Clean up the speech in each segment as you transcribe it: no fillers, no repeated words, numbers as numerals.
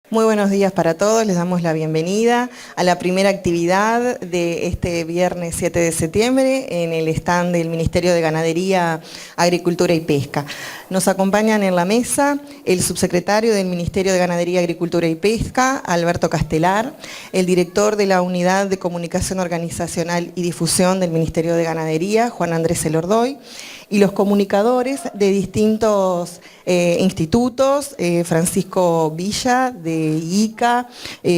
Muy buenos días para todos, les damos la bienvenida a la primera actividad de este viernes 7 de septiembre en el stand del Ministerio de Ganadería, Agricultura y Pesca. Nos acompañan en la mesa el subsecretario del Ministerio de Ganadería, Agricultura y Pesca, Alberto Castelar, el director de la Unidad de Comunicación Organizacional y Difusión del Ministerio de Ganadería, Juan Andrés Elordoy, y los comunicadores de distintos institutos, Francisco Villa de ICA,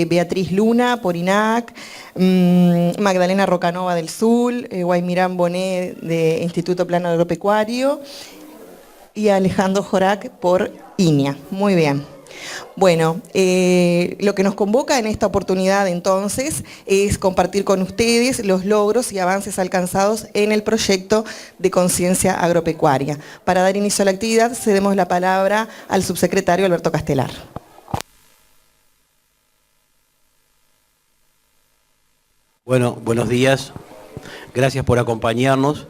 Beatriz Luna por INAC, Magdalena Rocanova del SUL, Guaymirán Bonet de Instituto Plano Agropecuario y Alejandro Jorac por INIA. Muy bien. Bueno, lo que nos convoca en esta oportunidad entonces es compartir con ustedes los logros y avances alcanzados en el proyecto de conciencia agropecuaria. Para dar inicio a la actividad, cedemos la palabra al subsecretario Alberto Castelar. Bueno, buenos días. Gracias por acompañarnos.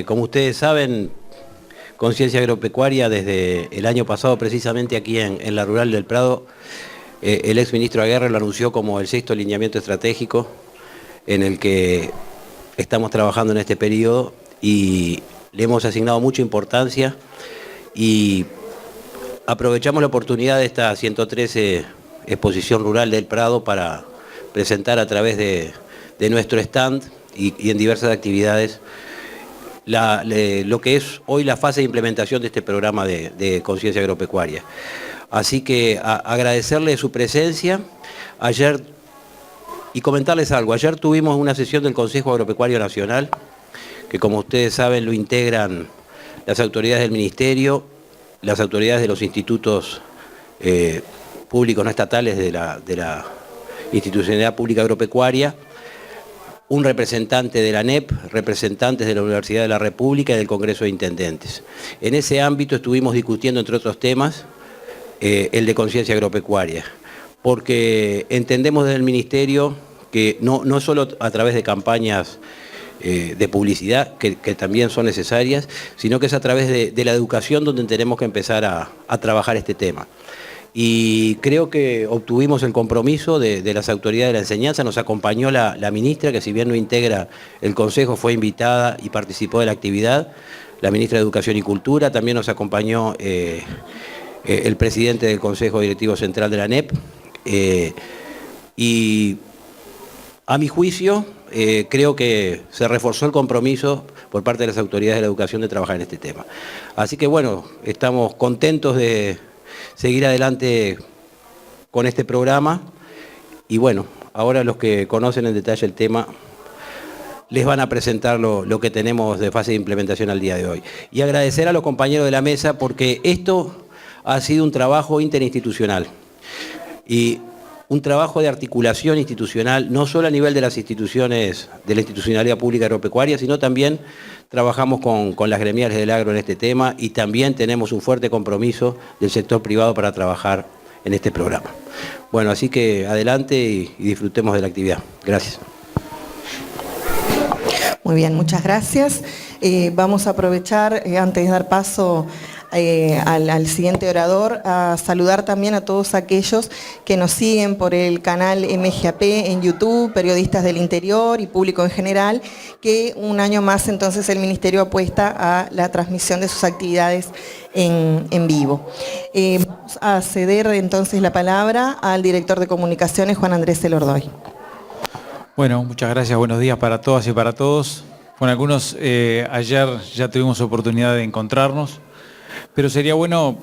Como ustedes saben, Conciencia Agropecuaria desde el año pasado, precisamente aquí en la Rural del Prado, el exministro Aguerre lo anunció como el 6º lineamiento estratégico en el que estamos trabajando en este periodo y le hemos asignado mucha importancia y aprovechamos la oportunidad de esta 113 exposición rural del Prado para presentar a través de nuestro stand y en diversas actividades lo que es hoy la fase de implementación de este programa de conciencia agropecuaria. Así que agradecerle su presencia ayer y comentarles algo. Ayer tuvimos una sesión del Consejo Agropecuario Nacional, que como ustedes saben lo integran las autoridades del Ministerio, las autoridades de los institutos públicos no estatales de la Institucionalidad Pública Agropecuaria, un representante de la ANEP, representantes de la Universidad de la República y del Congreso de Intendentes. En ese ámbito estuvimos discutiendo, entre otros temas, el de conciencia agropecuaria, porque entendemos desde el Ministerio que no solo a través de campañas de publicidad, que también son necesarias, sino que es a través de la educación donde tenemos que empezar a trabajar este tema. Y creo que obtuvimos el compromiso de las autoridades de la enseñanza. Nos acompañó la ministra, que si bien no integra el Consejo, fue invitada y participó de la actividad, la ministra de Educación y Cultura. También nos acompañó el presidente del Consejo Directivo Central de la ANEP. Y a mi juicio, creo que se reforzó el compromiso por parte de las autoridades de la educación de trabajar en este tema. Así que bueno, estamos contentos de seguir adelante con este programa y bueno, ahora los que conocen en detalle el tema les van a presentar lo que tenemos de fase de implementación al día de hoy. Y agradecer a los compañeros de la mesa porque esto ha sido un trabajo interinstitucional y un trabajo de articulación institucional, no solo a nivel de las instituciones de la institucionalidad pública agropecuaria, sino también trabajamos con las gremiales del agro en este tema y también tenemos un fuerte compromiso del sector privado para trabajar en este programa. Bueno, así que adelante y disfrutemos de la actividad. Gracias. Muy bien, muchas gracias. Vamos a aprovechar, antes de dar paso al siguiente orador, a saludar también a todos aquellos que nos siguen por el canal MGAP en YouTube, periodistas del interior y público en general, que un año más entonces el Ministerio apuesta a la transmisión de sus actividades en vivo. Vamos a ceder entonces la palabra al director de comunicaciones, Juan Andrés Elordoy. Bueno, muchas gracias, buenos días para todas y para todos. Con algunos ayer ya tuvimos oportunidad de encontrarnos, pero sería bueno,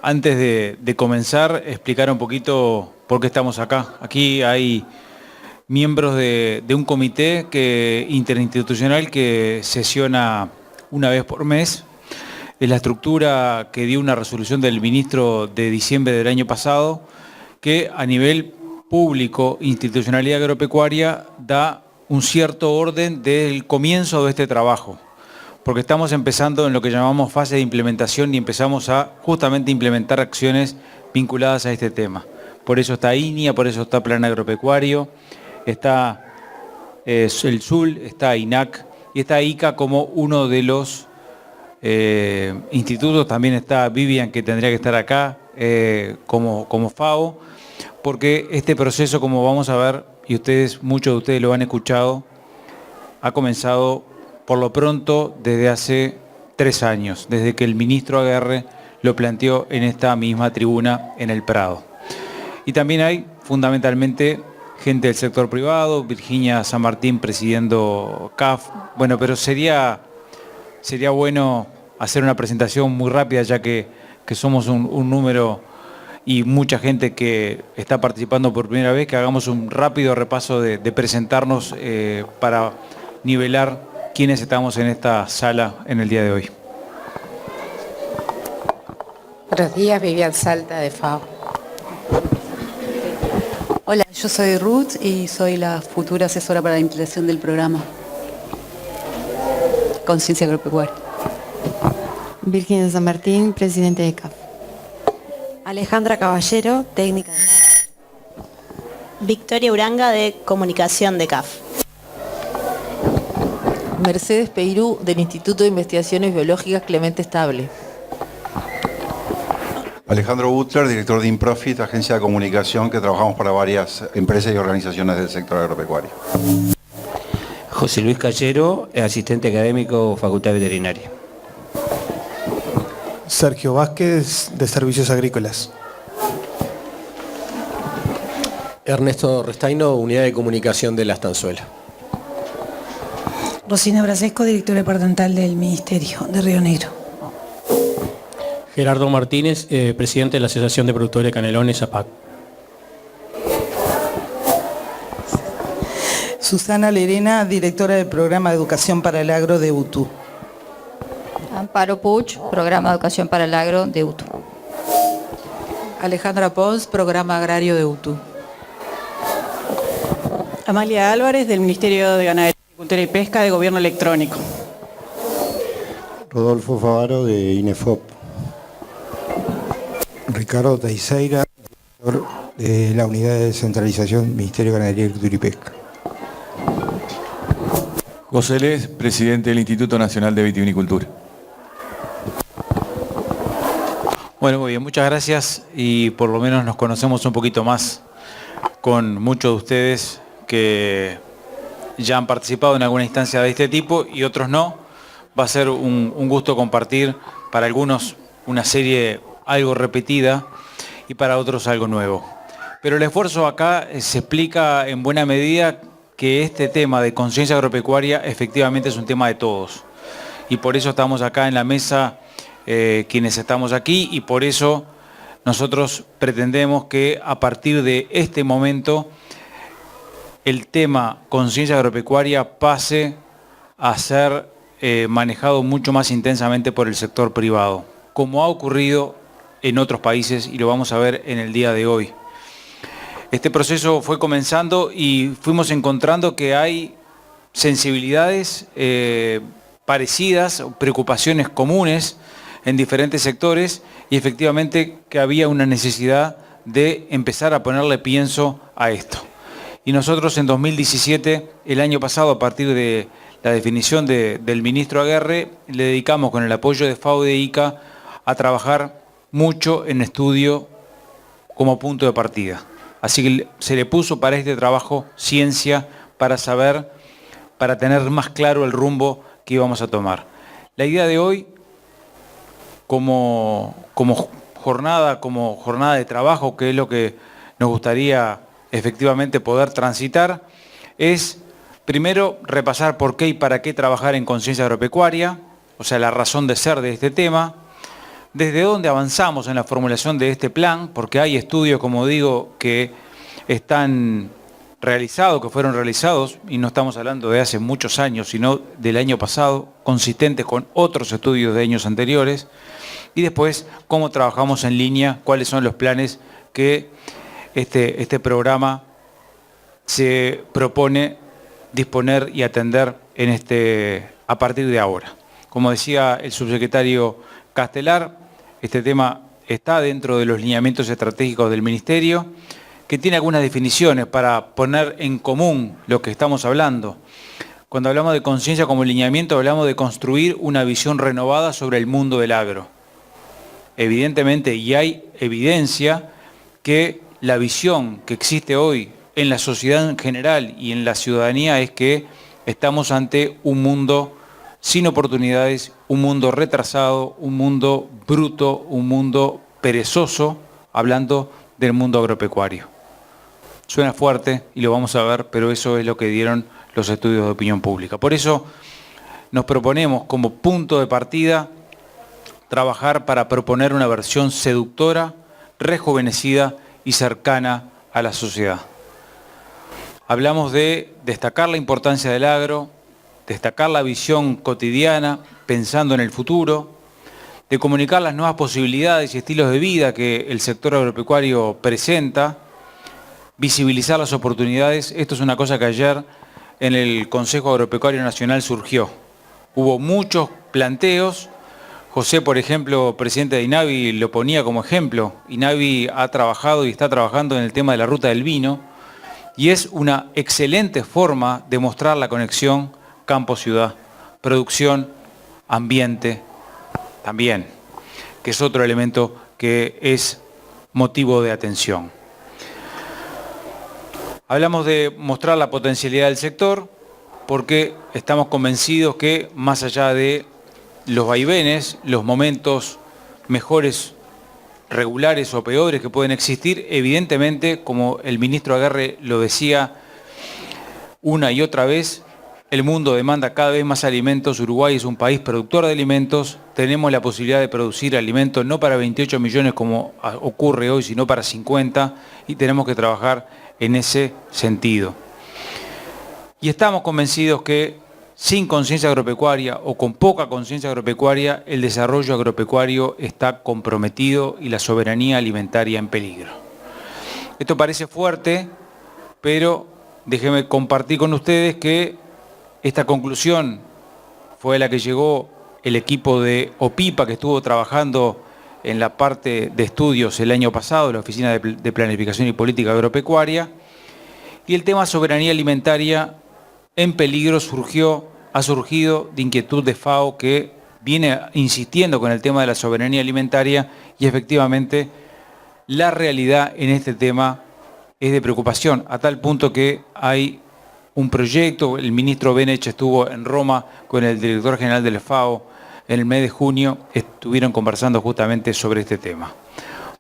antes de comenzar, explicar un poquito por qué estamos acá. Aquí hay miembros de un comité interinstitucional que sesiona una vez por mes. Es la estructura que dio una resolución del ministro de diciembre del año pasado, que a nivel público, institucionalidad agropecuaria, da un cierto orden del comienzo de este trabajo, porque estamos empezando en lo que llamamos fase de implementación y empezamos a justamente implementar acciones vinculadas a este tema. Por eso está INIA, por eso está Plan Agropecuario, está el SUL, está INAC y está ICA como uno de los institutos. También está Vivian, que tendría que estar acá, como FAO, porque este proceso, como vamos a ver, y muchos de ustedes lo han escuchado, ha comenzado por lo pronto desde hace 3 años, desde que el ministro Aguerre lo planteó en esta misma tribuna en el Prado. Y también hay fundamentalmente gente del sector privado, Virginia San Martín presidiendo CAF. Bueno, pero sería bueno hacer una presentación muy rápida, ya que somos un número y mucha gente que está participando por primera vez, que hagamos un rápido repaso de presentarnos para nivelar quiénes estamos en esta sala en el día de hoy. Buenos días, Vivian Salta de FAO. Hola, yo soy Ruth y soy la futura asesora para la implementación del programa Conciencia Agropecuaria. Virginia San Martín, presidente de CAF. Alejandra Caballero, técnica. Victoria Uranga, de Comunicación de CAF. Mercedes Peirú, del Instituto de Investigaciones Biológicas Clemente Estable. Alejandro Butler, director de Improfit, agencia de comunicación que trabajamos para varias empresas y organizaciones del sector agropecuario. José Luis Callero, asistente académico, Facultad Veterinaria. Sergio Vázquez, de Servicios Agrícolas. Ernesto Restaino, Unidad de Comunicación de la Estanzuela. Rosina Brasesco, directora departamental del Ministerio de Río Negro. Gerardo Martínez, presidente de la Asociación de Productores de Canelones, APAC. Susana Lerena, directora del Programa de Educación para el Agro de UTU. Amparo Puch, Programa de Educación para el Agro de UTU. Alejandra Pons, Programa Agrario de UTU. Amalia Álvarez, del Ministerio de Ganadería, Agricultura y Pesca, de Gobierno Electrónico. Rodolfo Favaro, de INEFOP. Ricardo Teixeira, director de la Unidad de Descentralización, Ministerio de Ganadería, Agricultura y Pesca. José Les, presidente del Instituto Nacional de Vitivinicultura. Bueno, muy bien, muchas gracias y por lo menos nos conocemos un poquito más con muchos de ustedes que ya han participado en alguna instancia de este tipo y otros no. Va a ser un gusto compartir para algunos una serie algo repetida y para otros algo nuevo. Pero el esfuerzo acá se explica en buena medida que este tema de conciencia agropecuaria efectivamente es un tema de todos. Y por eso estamos acá en la mesa quienes estamos aquí y por eso nosotros pretendemos que a partir de este momento el tema conciencia agropecuaria pase a ser manejado mucho más intensamente por el sector privado, como ha ocurrido en otros países y lo vamos a ver en el día de hoy. Este proceso fue comenzando y fuimos encontrando que hay sensibilidades parecidas, preocupaciones comunes en diferentes sectores y efectivamente que había una necesidad de empezar a ponerle pienso a esto. Y nosotros en 2017, el año pasado, a partir de la definición del ministro Aguerre, le dedicamos con el apoyo de FAO y de ICA a trabajar mucho en estudio como punto de partida. Así que se le puso para este trabajo ciencia para saber, para tener más claro el rumbo que íbamos a tomar. La idea de hoy, como jornada de trabajo, que es lo que nos gustaría efectivamente poder transitar, es primero repasar por qué y para qué trabajar en conciencia agropecuaria, o sea, la razón de ser de este tema, desde dónde avanzamos en la formulación de este plan, porque hay estudios, como digo, que están realizados, que fueron realizados, y no estamos hablando de hace muchos años, sino del año pasado, consistentes con otros estudios de años anteriores, y después cómo trabajamos en línea, cuáles son los planes que este programa se propone disponer y atender a partir de ahora. Como decía el subsecretario Castelar, este tema está dentro de los lineamientos estratégicos del Ministerio, que tiene algunas definiciones para poner en común lo que estamos hablando. Cuando hablamos de conciencia como lineamiento, hablamos de construir una visión renovada sobre el mundo del agro. evidentemente, y hay evidencia que la visión que existe hoy en la sociedad en general y en la ciudadanía es que estamos ante un mundo sin oportunidades, un mundo retrasado, un mundo bruto, un mundo perezoso, hablando del mundo agropecuario. Suena fuerte y lo vamos a ver, pero eso es lo que dieron los estudios de opinión pública. Por eso nos proponemos como punto de partida trabajar para proponer una versión seductora, rejuvenecida y cercana a la sociedad. Hablamos de destacar la importancia del agro, destacar la visión cotidiana, pensando en el futuro, de comunicar las nuevas posibilidades y estilos de vida que el sector agropecuario presenta, visibilizar las oportunidades. Esto es una cosa que ayer en el Consejo Agropecuario Nacional surgió. Hubo muchos planteos. José, por ejemplo, presidente de INAVI, lo ponía como ejemplo. INAVI ha trabajado y está trabajando en el tema de la ruta del vino y es una excelente forma de mostrar la conexión campo-ciudad, producción, ambiente también, que es otro elemento que es motivo de atención. Hablamos de mostrar la potencialidad del sector porque estamos convencidos que más allá de los vaivenes, los momentos mejores, regulares o peores que pueden existir, evidentemente, como el ministro Aguerre lo decía una y otra vez, el mundo demanda cada vez más alimentos, Uruguay es un país productor de alimentos, tenemos la posibilidad de producir alimentos no para 28 millones como ocurre hoy, sino para 50, y tenemos que trabajar en ese sentido. Y estamos convencidos que sin conciencia agropecuaria o con poca conciencia agropecuaria, el desarrollo agropecuario está comprometido y la soberanía alimentaria en peligro. Esto parece fuerte, pero déjenme compartir con ustedes que esta conclusión fue la que llegó el equipo de OPIPA que estuvo trabajando en la parte de estudios el año pasado, la Oficina de Planificación y Política Agropecuaria, y el tema soberanía alimentaria en peligro ha surgido de inquietud de FAO que viene insistiendo con el tema de la soberanía alimentaria y efectivamente la realidad en este tema es de preocupación, a tal punto que hay un proyecto, el ministro Benech estuvo en Roma con el director general del FAO en el mes de junio, estuvieron conversando justamente sobre este tema.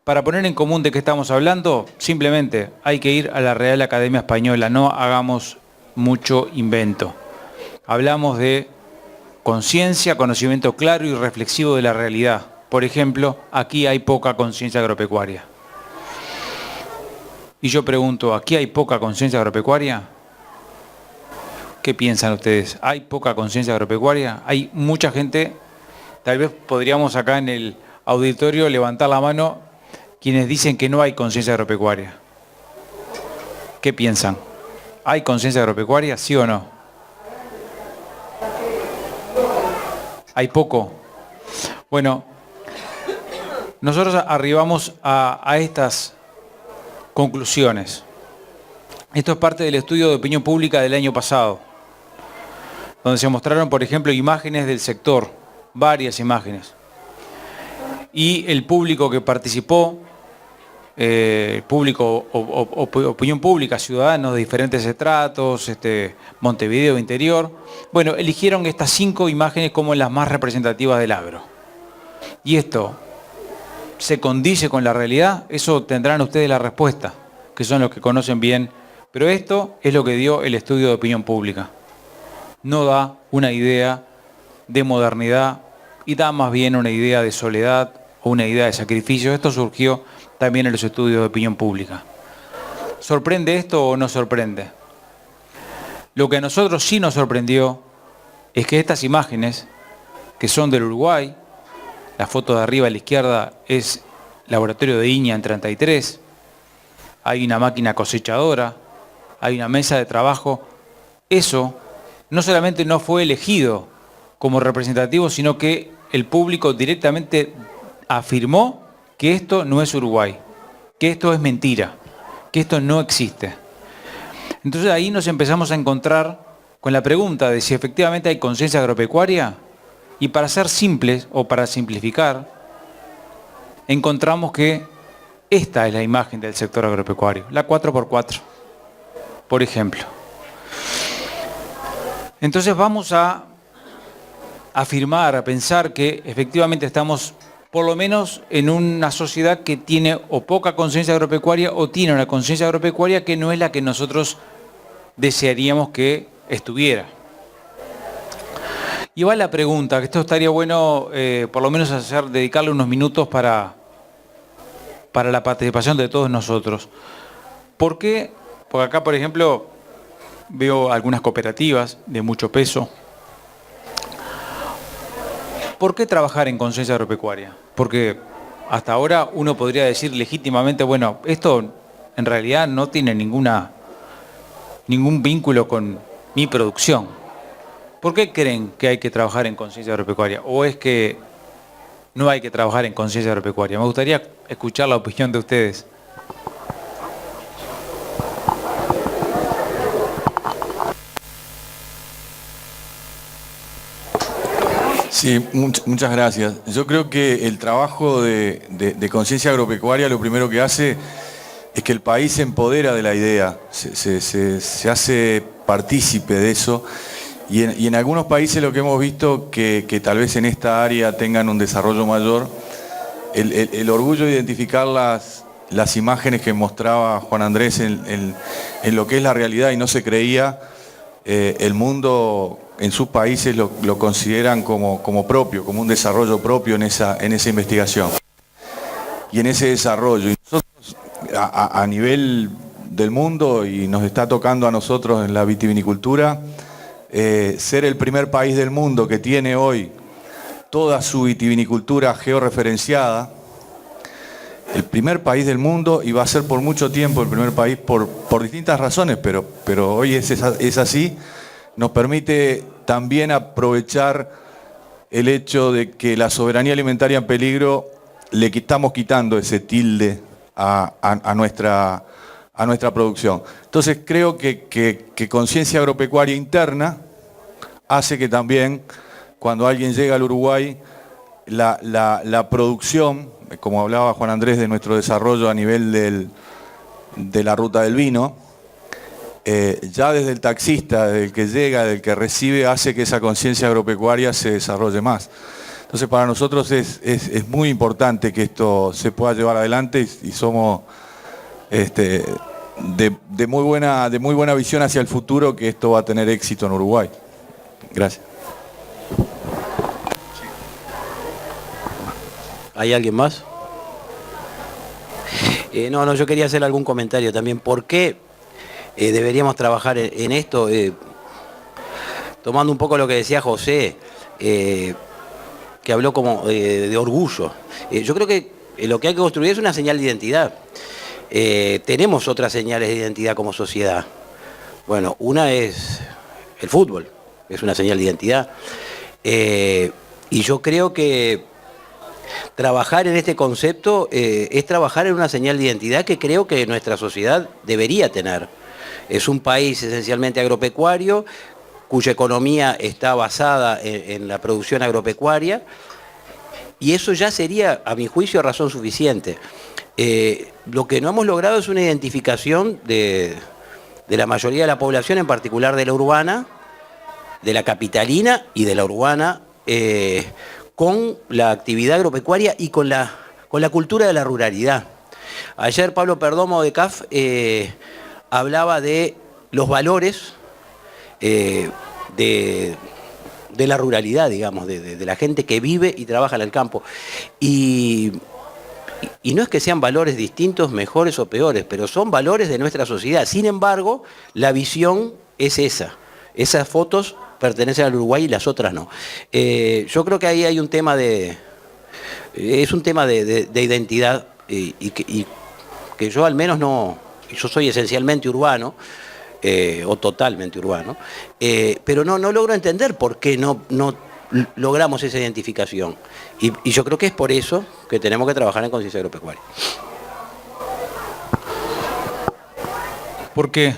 Para poner en común de qué estamos hablando, simplemente hay que ir a la Real Academia Española, no hagamos mucho invento. Hablamos de conciencia, conocimiento claro y reflexivo de la realidad. Por ejemplo, aquí hay poca conciencia agropecuaria. Y yo pregunto, ¿aquí hay poca conciencia agropecuaria? ¿Qué piensan ustedes? ¿Hay poca conciencia agropecuaria? Hay mucha gente, tal vez podríamos acá en el auditorio levantar la mano quienes dicen que no hay conciencia agropecuaria. ¿Qué piensan? ¿Hay conciencia agropecuaria, sí o no? ¿Hay poco? Bueno, nosotros arribamos a estas conclusiones. Esto es parte del estudio de opinión pública del año pasado, donde se mostraron, por ejemplo, imágenes del sector, varias imágenes. Y el público que participó, público, opinión pública, ciudadanos de diferentes estratos, Montevideo Interior, bueno, eligieron estas 5 imágenes como las más representativas del agro. Y esto se condice con la realidad, eso tendrán ustedes la respuesta, que son los que conocen bien, pero esto es lo que dio el estudio de opinión pública. No da una idea de modernidad y da más bien una idea de soledad o una idea de sacrificio. Esto surgió también en los estudios de opinión pública. ¿Sorprende esto o no sorprende? Lo que a nosotros sí nos sorprendió es que estas imágenes, que son del Uruguay, la foto de arriba a la izquierda es laboratorio de Iña en 33, hay una máquina cosechadora, hay una mesa de trabajo. Eso no solamente no fue elegido como representativo, sino que el público directamente afirmó que esto no es Uruguay, que esto es mentira, que esto no existe. Entonces ahí nos empezamos a encontrar con la pregunta de si efectivamente hay conciencia agropecuaria, y para ser simples o para simplificar, encontramos que esta es la imagen del sector agropecuario, la 4x4, por ejemplo. Entonces vamos a afirmar, a pensar que efectivamente estamos por lo menos en una sociedad que tiene o poca conciencia agropecuaria o tiene una conciencia agropecuaria que no es la que nosotros desearíamos que estuviera. Y va la pregunta, que esto estaría bueno por lo menos dedicarle unos minutos para la participación de todos nosotros. ¿Por qué? Porque acá, por ejemplo, veo algunas cooperativas de mucho peso. ¿Por qué trabajar en conciencia agropecuaria? Porque hasta ahora uno podría decir legítimamente, bueno, esto en realidad no tiene ningún vínculo con mi producción. ¿Por qué creen que hay que trabajar en conciencia agropecuaria? ¿O es que no hay que trabajar en conciencia agropecuaria? Me gustaría escuchar la opinión de ustedes. Sí, muchas gracias. Yo creo que el trabajo de conciencia agropecuaria lo primero que hace es que el país se empodera de la idea, se hace partícipe de eso. Y en algunos países lo que hemos visto que tal vez en esta área tengan un desarrollo mayor, el orgullo de identificar las imágenes que mostraba Juan Andrés en lo que es la realidad y no se creía, el mundo en sus países lo consideran como propio, como un desarrollo propio en esa investigación y en ese desarrollo. Y nosotros a nivel del mundo, y nos está tocando a nosotros en la vitivinicultura, ser el primer país del mundo que tiene hoy toda su vitivinicultura georreferenciada, el primer país del mundo, y va a ser por mucho tiempo el primer país por distintas razones, pero hoy es así, nos permite también aprovechar el hecho de que la soberanía alimentaria en peligro le estamos quitando ese tilde a nuestra producción. Entonces creo que conciencia agropecuaria interna hace que también cuando alguien llega al Uruguay la producción, como hablaba Juan Andrés de nuestro desarrollo a nivel de la ruta del vino, ya desde el taxista, del que llega, del que recibe, hace que esa conciencia agropecuaria se desarrolle más. Entonces para nosotros es muy importante que esto se pueda llevar adelante y somos de muy buena visión hacia el futuro que esto va a tener éxito en Uruguay. Gracias. ¿Hay alguien más? No, yo quería hacer algún comentario también. ¿Por qué deberíamos trabajar en esto? Tomando un poco lo que decía José, que habló como de orgullo. Yo creo que lo que hay que construir es una señal de identidad. Tenemos otras señales de identidad como sociedad. Bueno, una es el fútbol, es una señal de identidad. Y yo creo que trabajar en este concepto es trabajar en una señal de identidad que creo que nuestra sociedad debería tener. Es un país esencialmente agropecuario, cuya economía está basada en la producción agropecuaria, y eso ya sería, a mi juicio, razón suficiente. Lo que no hemos logrado es una identificación de la mayoría de la población, en particular de la urbana, de la capitalina y de la urbana, con la actividad agropecuaria y con la cultura de la ruralidad. Ayer Pablo Perdomo de CAF hablaba de los valores de la ruralidad, digamos, de la gente que vive y trabaja en el campo. Y no es que sean valores distintos, mejores o peores, pero son valores de nuestra sociedad. Sin embargo, la visión es esa. Esas fotos pertenecen al Uruguay y las otras no. Yo creo que ahí hay un tema es un tema de identidad y que yo al menos no, yo soy esencialmente urbano, o totalmente urbano, pero no logro entender por qué no logramos esa identificación. Y yo creo que es por eso que tenemos que trabajar en conciencia agropecuaria. ¿Por qué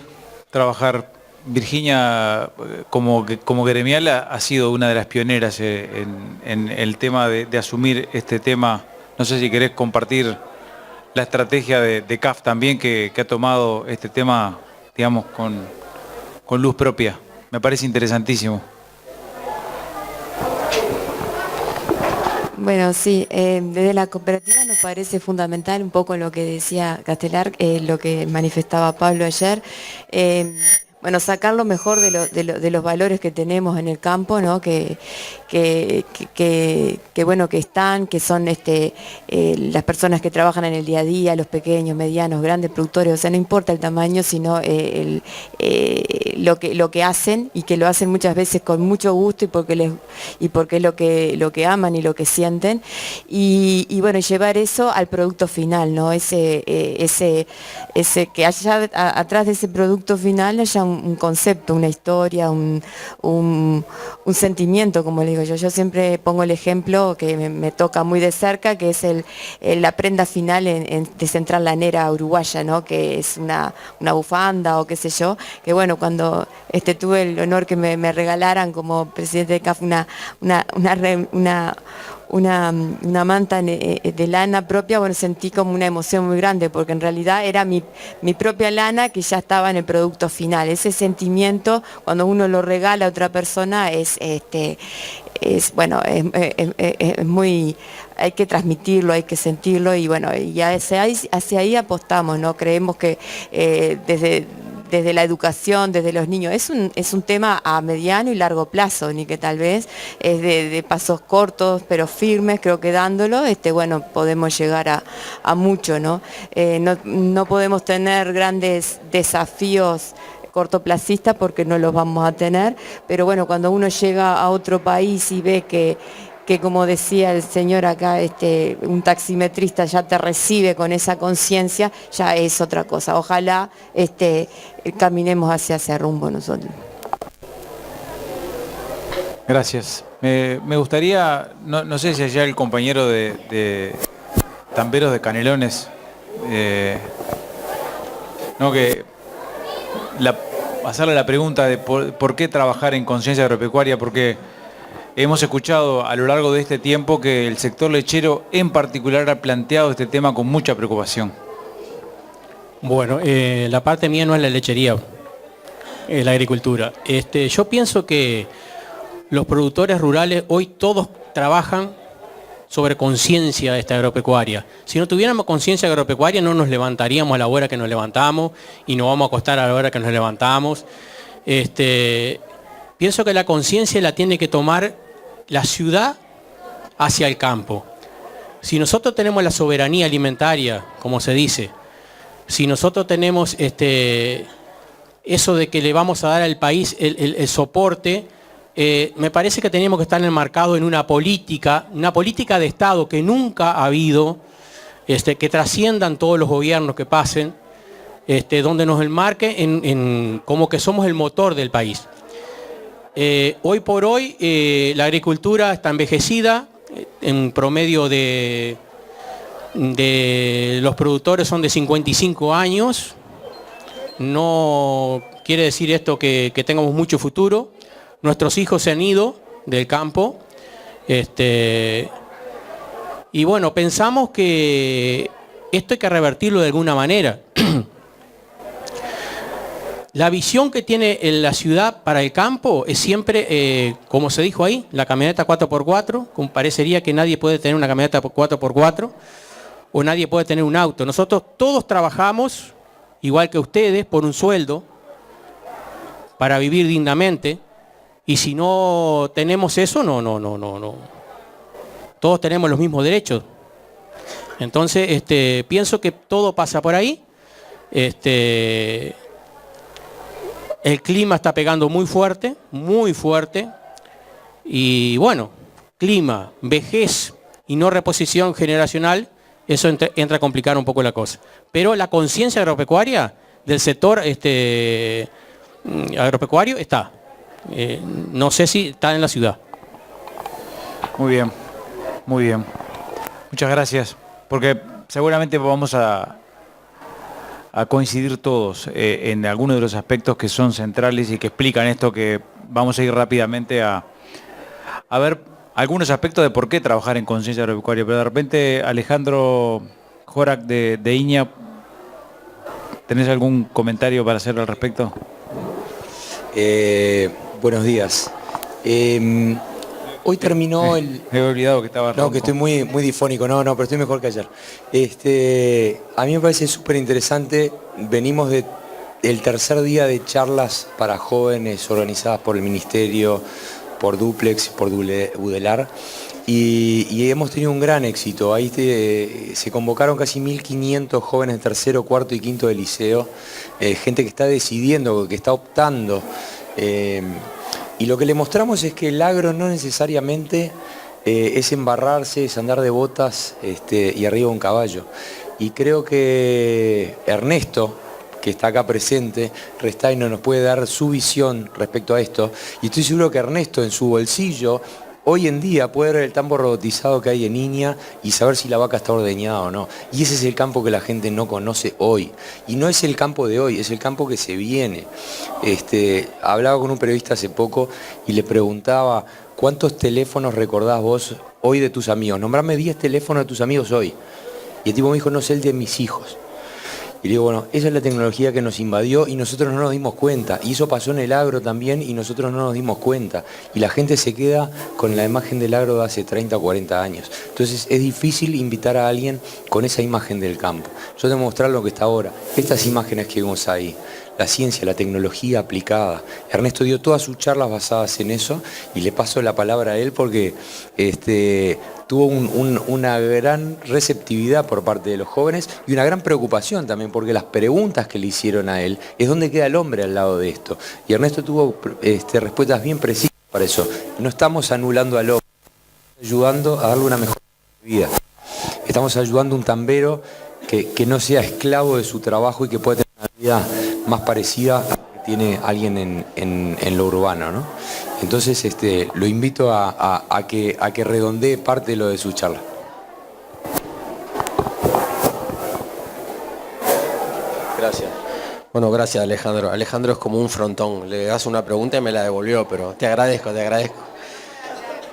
trabajar? Virginia, como gremial, ha sido una de las pioneras en el tema de asumir este tema, No sé si querés compartir la estrategia de CAF también que ha tomado este tema, digamos, con luz propia. Me parece interesantísimo. Bueno, sí, desde la cooperativa nos parece fundamental un poco lo que decía Castelar, lo que manifestaba Pablo ayer. Bueno, sacar lo mejor de los valores que tenemos en el campo, ¿no? Que bueno, que están, que son las personas que trabajan en el día a día, los pequeños, medianos, grandes productores, o sea, no importa el tamaño, sino lo que hacen, y que lo hacen muchas veces con mucho gusto y porque es lo que aman y lo que sienten, y bueno, llevar eso al producto final, ¿no? Ese que haya atrás de ese producto final haya un concepto, una historia, un sentimiento, como le digo yo. Yo siempre pongo el ejemplo que me toca muy de cerca, que es la prenda final de Central Lanera Uruguaya, ¿no? Que es una bufanda o qué sé yo, que bueno, cuando tuve el honor que me regalaran como presidente de CAF una manta de lana propia, bueno, sentí como una emoción muy grande, porque en realidad era mi propia lana que ya estaba en el producto final. Ese sentimiento, cuando uno lo regala a otra persona, es muy, hay que transmitirlo, hay que sentirlo, y bueno, y hacia ahí apostamos, ¿no? Creemos que desde la educación, desde los niños, es un tema a mediano y largo plazo, ni que tal vez es de pasos cortos pero firmes. Creo que dándolo, bueno, podemos llegar a mucho, ¿no? No podemos tener grandes desafíos cortoplacistas porque no los vamos a tener, pero bueno, cuando uno llega a otro país y ve que como decía el señor acá, un taximetrista ya te recibe con esa conciencia, ya es otra cosa. Ojalá caminemos hacia ese rumbo nosotros. Gracias. Me gustaría, no sé si allá el compañero de Tamberos de Canelones, hacerle la pregunta de por qué trabajar en conciencia agropecuaria, porque hemos escuchado a lo largo de este tiempo que el sector lechero en particular ha planteado este tema con mucha preocupación. Bueno, la parte mía no es la lechería, es la agricultura. Yo pienso que los productores rurales hoy todos trabajan sobre conciencia agropecuaria. Si no tuviéramos conciencia agropecuaria no nos levantaríamos a la hora que nos levantamos y nos vamos a acostar a la hora que nos levantamos. Pienso que la conciencia la tiene que tomar la ciudad hacia el campo. Si nosotros tenemos la soberanía alimentaria, como se dice, si nosotros tenemos eso de que le vamos a dar al país el soporte, me parece que teníamos que estar enmarcados en una política de Estado que nunca ha habido, que trasciendan todos los gobiernos que pasen, donde nos enmarque en como que somos el motor del país. Hoy por hoy la agricultura está envejecida, en promedio de los productores son de 55 años, no quiere decir esto que tengamos mucho futuro. Nuestros hijos se han ido del campo, y bueno, pensamos que esto hay que revertirlo de alguna manera. La visión que tiene la ciudad para el campo es siempre, como se dijo ahí, la camioneta 4x4, como parecería que nadie puede tener una camioneta 4x4 o nadie puede tener un auto. Nosotros todos trabajamos, igual que ustedes, por un sueldo para vivir dignamente, y si no tenemos eso, no. Todos tenemos los mismos derechos. Entonces, pienso que todo pasa por ahí. El clima está pegando muy fuerte, y bueno, clima, vejez y no reposición generacional, eso entra a complicar un poco la cosa. Pero la conciencia agropecuaria del sector agropecuario está. No sé si está en la ciudad. Muy bien. Muchas gracias, porque seguramente vamos a coincidir todos en algunos de los aspectos que son centrales y que explican esto, que vamos a ir rápidamente a ver algunos aspectos de por qué trabajar en conciencia agropecuaria, pero de repente Alejandro Jorak de INEA, ¿tenés algún comentario para hacer al respecto? Buenos días. Hoy terminó el... Me he olvidado que estaba ronco. No, que estoy muy difónico, no, pero estoy mejor que ayer. A mí me parece súper interesante, venimos del tercer día de charlas para jóvenes organizadas por el Ministerio, por Duplex, por Budelar, y hemos tenido un gran éxito. Ahí se convocaron casi 1.500 jóvenes de tercero, cuarto y quinto de liceo, gente que está decidiendo, que está optando. Y lo que le mostramos es que el agro no necesariamente es embarrarse, es andar de botas y arriba de un caballo. Y creo que Ernesto, que está acá presente, Restaino, nos puede dar su visión respecto a esto. Y estoy seguro que Ernesto en su bolsillo hoy en día puede ver el tambor robotizado que hay en INEA y saber si la vaca está ordeñada o no. Y ese es el campo que la gente no conoce hoy. Y no es el campo de hoy, es el campo que se viene. Hablaba con un periodista hace poco y le preguntaba, ¿cuántos teléfonos recordás vos hoy de tus amigos? Nombrame 10 teléfonos de tus amigos hoy. Y el tipo me dijo, no sé, el de mis hijos. Y le digo, bueno, esa es la tecnología que nos invadió y nosotros no nos dimos cuenta. Y eso pasó en el agro también y nosotros no nos dimos cuenta. Y la gente se queda con la imagen del agro de hace 30 o 40 años. Entonces es difícil invitar a alguien con esa imagen del campo. Yo tengo que mostrar lo que está ahora. Estas imágenes que vemos ahí, la ciencia, la tecnología aplicada. Ernesto dio todas sus charlas basadas en eso y le paso la palabra a él porque tuvo una gran receptividad por parte de los jóvenes y una gran preocupación también, porque las preguntas que le hicieron a él es dónde queda el hombre al lado de esto. Y Ernesto tuvo respuestas bien precisas para eso. No estamos anulando al hombre, estamos ayudando a darle una mejor vida. Estamos ayudando a un tambero que no sea esclavo de su trabajo y que pueda tener una vida más parecida a la que tiene alguien en lo urbano, ¿no? Entonces lo invito a que redondee parte de lo de su charla. Gracias. Bueno, gracias Alejandro. Alejandro es como un frontón. Le das una pregunta y me la devolvió, pero te agradezco.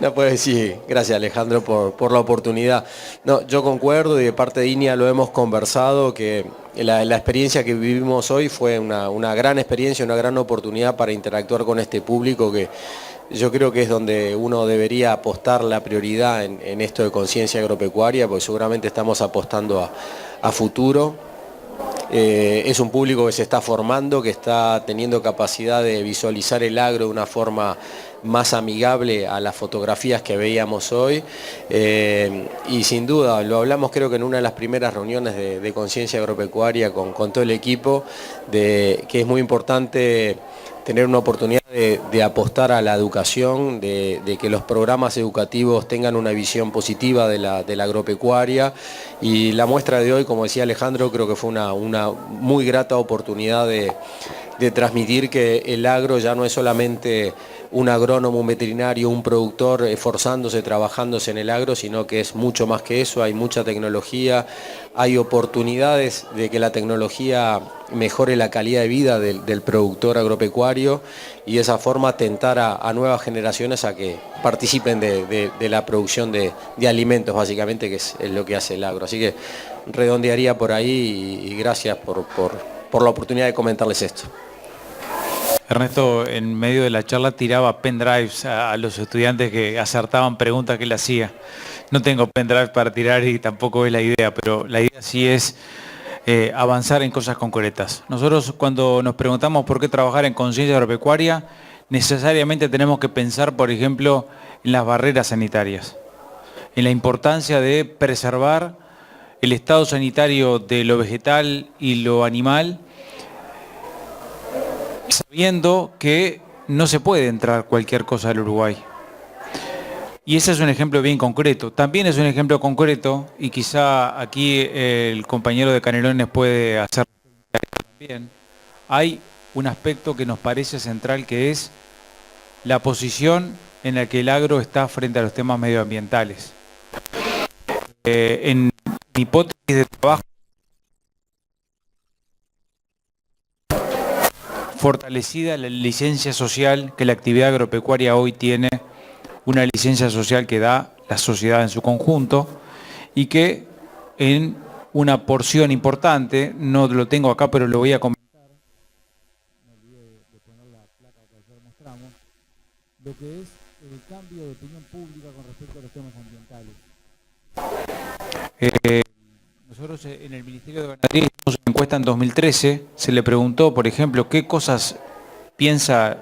No puedes decir, gracias Alejandro por la oportunidad. No, yo concuerdo y de parte de INEA lo hemos conversado, que la experiencia que vivimos hoy fue una gran experiencia, una gran oportunidad para interactuar con este público que yo creo que es donde uno debería apostar la prioridad en esto de conciencia agropecuaria, porque seguramente estamos apostando a futuro. Es un público que se está formando, que está teniendo capacidad de visualizar el agro de una forma más amigable a las fotografías que veíamos hoy y sin duda, lo hablamos creo que en una de las primeras reuniones de conciencia agropecuaria con todo el equipo, que es muy importante tener una oportunidad de apostar a la educación, de que los programas educativos tengan una visión positiva de la agropecuaria, y la muestra de hoy, como decía Alejandro, creo que fue una muy grata oportunidad de transmitir que el agro ya no es solamente un agrónomo, un veterinario, un productor esforzándose, trabajándose en el agro, sino que es mucho más que eso. Hay mucha tecnología, hay oportunidades de que la tecnología mejore la calidad de vida del productor agropecuario y de esa forma tentar a nuevas generaciones a que participen de la producción de alimentos, básicamente, que es lo que hace el agro. Así que redondearía por ahí y gracias por la oportunidad de comentarles esto. Ernesto, en medio de la charla tiraba pendrives a los estudiantes que acertaban preguntas que él hacía. No tengo pendrive para tirar y tampoco es la idea, pero la idea sí es avanzar en cosas concretas. Nosotros cuando nos preguntamos por qué trabajar en conciencia agropecuaria, necesariamente tenemos que pensar, por ejemplo, en las barreras sanitarias, en la importancia de preservar el estado sanitario de lo vegetal y lo animal, sabiendo que no se puede entrar cualquier cosa al Uruguay. Y ese es un ejemplo bien concreto. También es un ejemplo concreto, y quizá aquí el compañero de Canelones puede hacer también. Hay un aspecto que nos parece central, que es la posición en la que el agro está frente a los temas medioambientales. En mi hipótesis de trabajo, fortalecida la licencia social que la actividad agropecuaria hoy tiene una licencia social que da la sociedad en su conjunto y que en una porción importante, no lo tengo acá pero lo voy a comentar, me olvidé de poner la placa que ayer mostramos, lo que es el cambio de opinión pública con respecto a los temas ambientales. Nosotros en el Ministerio de Ganadería hicimos una encuesta en 2013, se le preguntó, por ejemplo, qué cosas piensa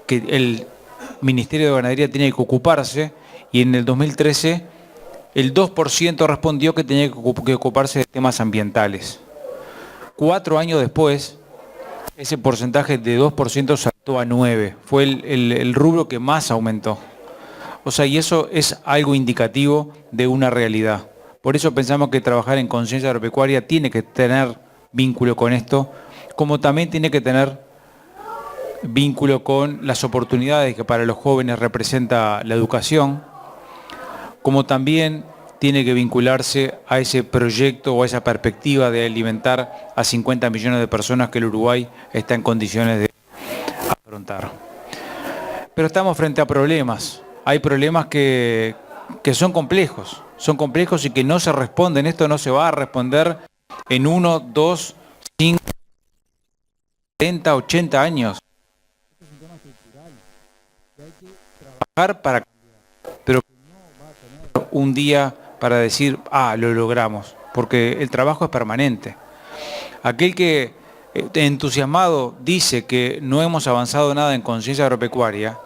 que el Ministerio de Ganadería tiene que ocuparse, y en el 2013 el 2% respondió que tenía que ocuparse de temas ambientales. 4 años después, ese porcentaje de 2% saltó a 9%, fue el rubro que más aumentó. O sea, y eso es algo indicativo de una realidad. Por eso pensamos que trabajar en conciencia agropecuaria tiene que tener vínculo con esto, como también tiene que tener vínculo con las oportunidades que para los jóvenes representa la educación, como también tiene que vincularse a ese proyecto o a esa perspectiva de alimentar a 50 millones de personas que el Uruguay está en condiciones de afrontar. Pero estamos frente a problemas. Hay problemas que son complejos y que no se responden. Esto no se va a responder en 1, 2, 5, 40, 80 años. Es un tema estructural que hay que trabajar para cambiar, pero que no va a tener un día para decir, lo logramos, porque el trabajo es permanente. Aquel que entusiasmado dice que no hemos avanzado nada en conciencia agropecuaria,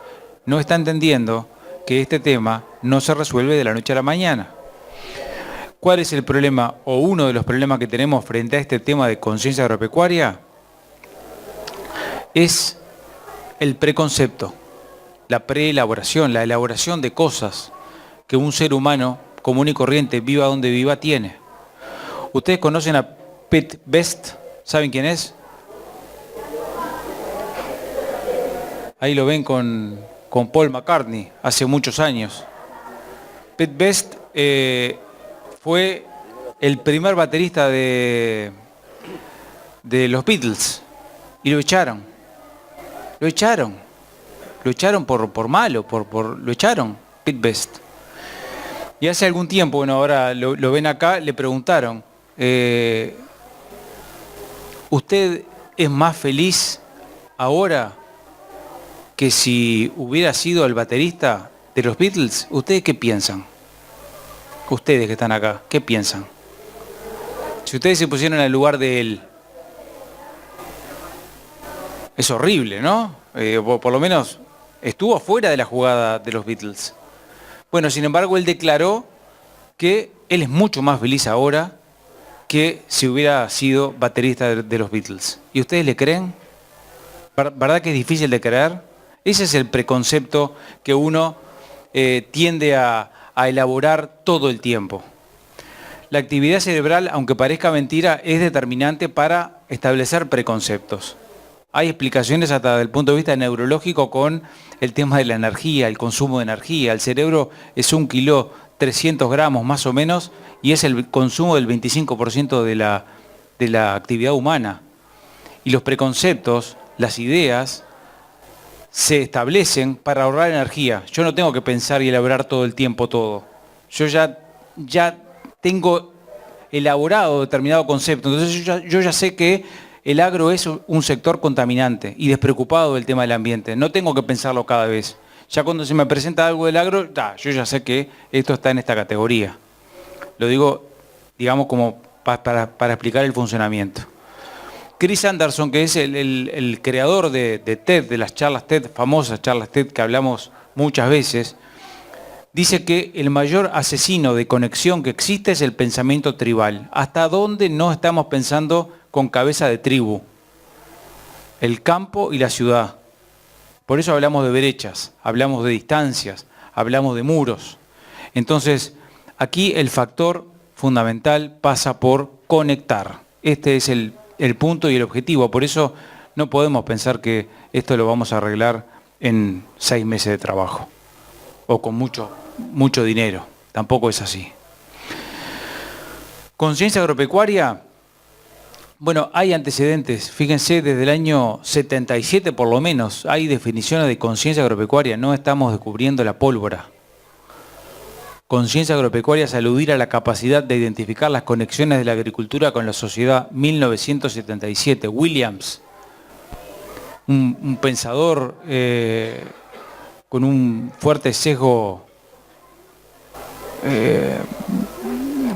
no está entendiendo que este tema no se resuelve de la noche a la mañana. ¿Cuál es el problema o uno de los problemas que tenemos frente a este tema de conciencia agropecuaria? Es el preconcepto, la preelaboración, la elaboración de cosas que un ser humano común y corriente, viva donde viva, tiene. ¿Ustedes conocen a Pete Best? ¿Saben quién es? Ahí lo ven con Paul McCartney, hace muchos años. Pete Best fue el primer baterista de los Beatles y lo echaron. Lo echaron por malo, lo echaron, Pete Best. Y hace algún tiempo, bueno, ahora lo ven acá, le preguntaron, ¿usted es más feliz ahora que si hubiera sido el baterista de los Beatles? ¿Ustedes qué piensan? Ustedes que están acá, ¿qué piensan? Si ustedes se pusieron en el lugar de él, es horrible, ¿no? Por lo menos estuvo fuera de la jugada de los Beatles. Bueno, sin embargo, él declaró que él es mucho más feliz ahora que si hubiera sido baterista de los Beatles. ¿Y ustedes le creen? ¿Verdad que es difícil de creer? Ese es el preconcepto que uno tiende a elaborar todo el tiempo. La actividad cerebral, aunque parezca mentira, es determinante para establecer preconceptos. Hay explicaciones hasta desde el punto de vista neurológico con el tema de la energía, el consumo de energía. El cerebro es 1 kilo 300 gramos más o menos y es el consumo del 25% de la actividad humana. Y los preconceptos, las ideas, se establecen para ahorrar energía. Yo no tengo que pensar y elaborar todo el tiempo todo. Yo ya tengo elaborado determinado concepto. Entonces yo ya sé que el agro es un sector contaminante y despreocupado del tema del ambiente. No tengo que pensarlo cada vez. Ya cuando se me presenta algo del agro, yo ya sé que esto está en esta categoría. Lo digo, digamos, como para explicar el funcionamiento. Chris Anderson, que es el creador de TED, de las charlas TED, famosas charlas TED que hablamos muchas veces, dice que el mayor asesino de conexión que existe es el pensamiento tribal. ¿Hasta dónde no estamos pensando con cabeza de tribu? El campo y la ciudad. Por eso hablamos de brechas, hablamos de distancias, hablamos de muros. Entonces, aquí el factor fundamental pasa por conectar. Este es el punto y el objetivo. Por eso no podemos pensar que esto lo vamos a arreglar en 6 meses de trabajo o con mucho dinero. Tampoco es así. Conciencia agropecuaria. Bueno, hay antecedentes, fíjense, desde el año 77 por lo menos, hay definiciones de conciencia agropecuaria, no estamos descubriendo la pólvora. Conciencia agropecuaria es aludir a la capacidad de identificar las conexiones de la agricultura con la sociedad. 1977, Williams, un pensador con un fuerte sesgo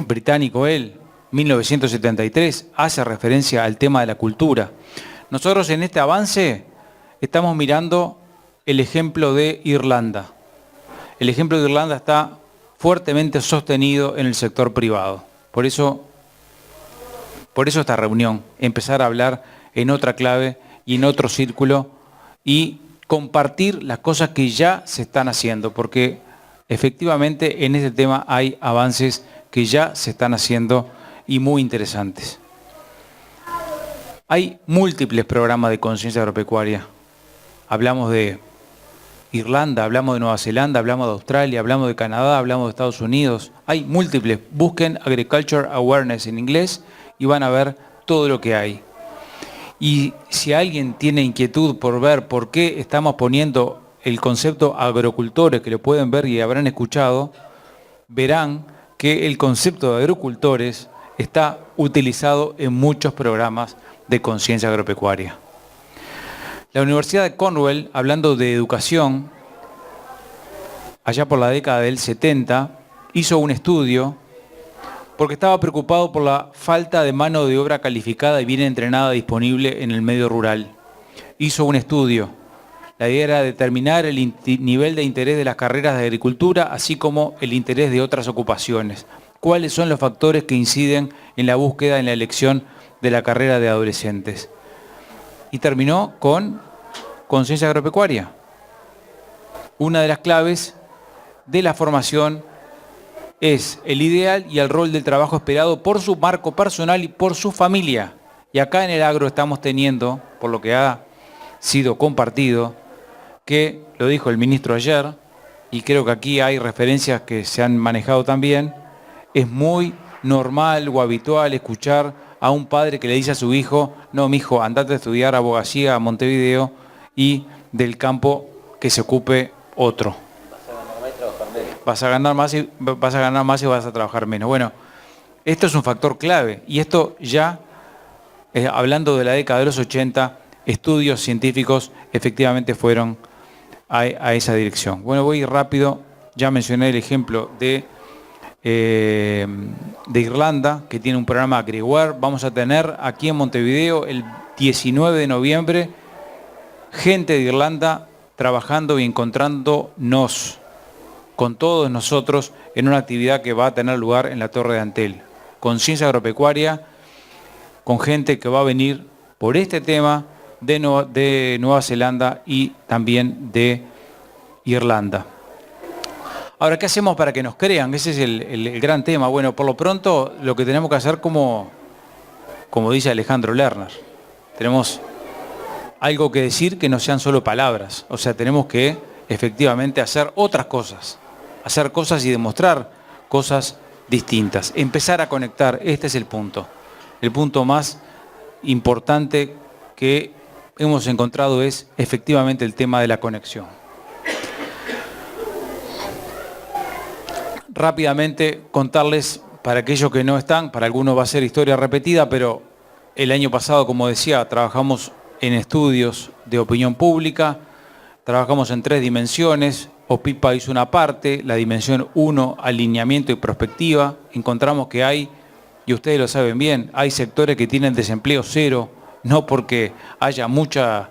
británico, él, 1973, hace referencia al tema de la cultura. Nosotros en este avance estamos mirando el ejemplo de Irlanda. El ejemplo de Irlanda está fuertemente sostenido en el sector privado. Por eso esta reunión, empezar a hablar en otra clave y en otro círculo y compartir las cosas que ya se están haciendo, porque efectivamente en este tema hay avances que ya se están haciendo y muy interesantes. Hay múltiples programas de conciencia agropecuaria. Hablamos de Irlanda, hablamos de Nueva Zelanda, hablamos de Australia, hablamos de Canadá, hablamos de Estados Unidos. Hay múltiples. Busquen Agriculture Awareness en inglés y van a ver todo lo que hay. Y si alguien tiene inquietud por ver por qué estamos poniendo el concepto agrocultores, que lo pueden ver y habrán escuchado, verán que el concepto de agricultores está utilizado en muchos programas de conciencia agropecuaria. La Universidad de Cornwall, hablando de educación, allá por la década del 70, hizo un estudio porque estaba preocupado por la falta de mano de obra calificada y bien entrenada disponible en el medio rural. Hizo un estudio. La idea era determinar el nivel de interés de las carreras de agricultura, así como el interés de otras ocupaciones. ¿Cuáles son los factores que inciden en la búsqueda, en la elección de la carrera de adolescentes? Y terminó con conciencia agropecuaria. Una de las claves de la formación es el ideal y el rol del trabajo esperado por su marco personal y por su familia. Y acá en el agro estamos teniendo, por lo que ha sido compartido, que lo dijo el ministro ayer, y creo que aquí hay referencias que se han manejado también, es muy normal o habitual escuchar a un padre que le dice a su hijo: no, mijo, andate a estudiar abogacía a Montevideo y del campo que se ocupe otro. Vas a ganar más y vas a trabajar menos. Bueno, esto es un factor clave y esto ya, hablando de la década de los 80, estudios científicos efectivamente fueron a esa dirección. Bueno, voy rápido, ya mencioné el ejemplo de Irlanda, que tiene un programa AgriWare. Vamos a tener aquí en Montevideo el 19 de noviembre gente de Irlanda trabajando y encontrándonos con todos nosotros en una actividad que va a tener lugar en la Torre de Antel. Conciencia agropecuaria, con gente que va a venir por este tema de Nueva Zelanda y también de Irlanda. Ahora, ¿qué hacemos para que nos crean? Ese es el gran tema. Bueno, por lo pronto, lo que tenemos que hacer, como dice Alejandro Lerner, tenemos algo que decir que no sean solo palabras. O sea, tenemos que efectivamente hacer otras cosas. Hacer cosas y demostrar cosas distintas. Empezar a conectar, este es el punto. El punto más importante que hemos encontrado es efectivamente el tema de la conexión. Rápidamente contarles, para aquellos que no están, para algunos va a ser historia repetida, pero el año pasado, como decía, trabajamos en estudios de opinión pública, trabajamos en 3 dimensiones. OPIPA hizo una parte, la dimensión 1, alineamiento y prospectiva. Encontramos que hay, y ustedes lo saben bien, hay sectores que tienen desempleo cero, no porque haya mucha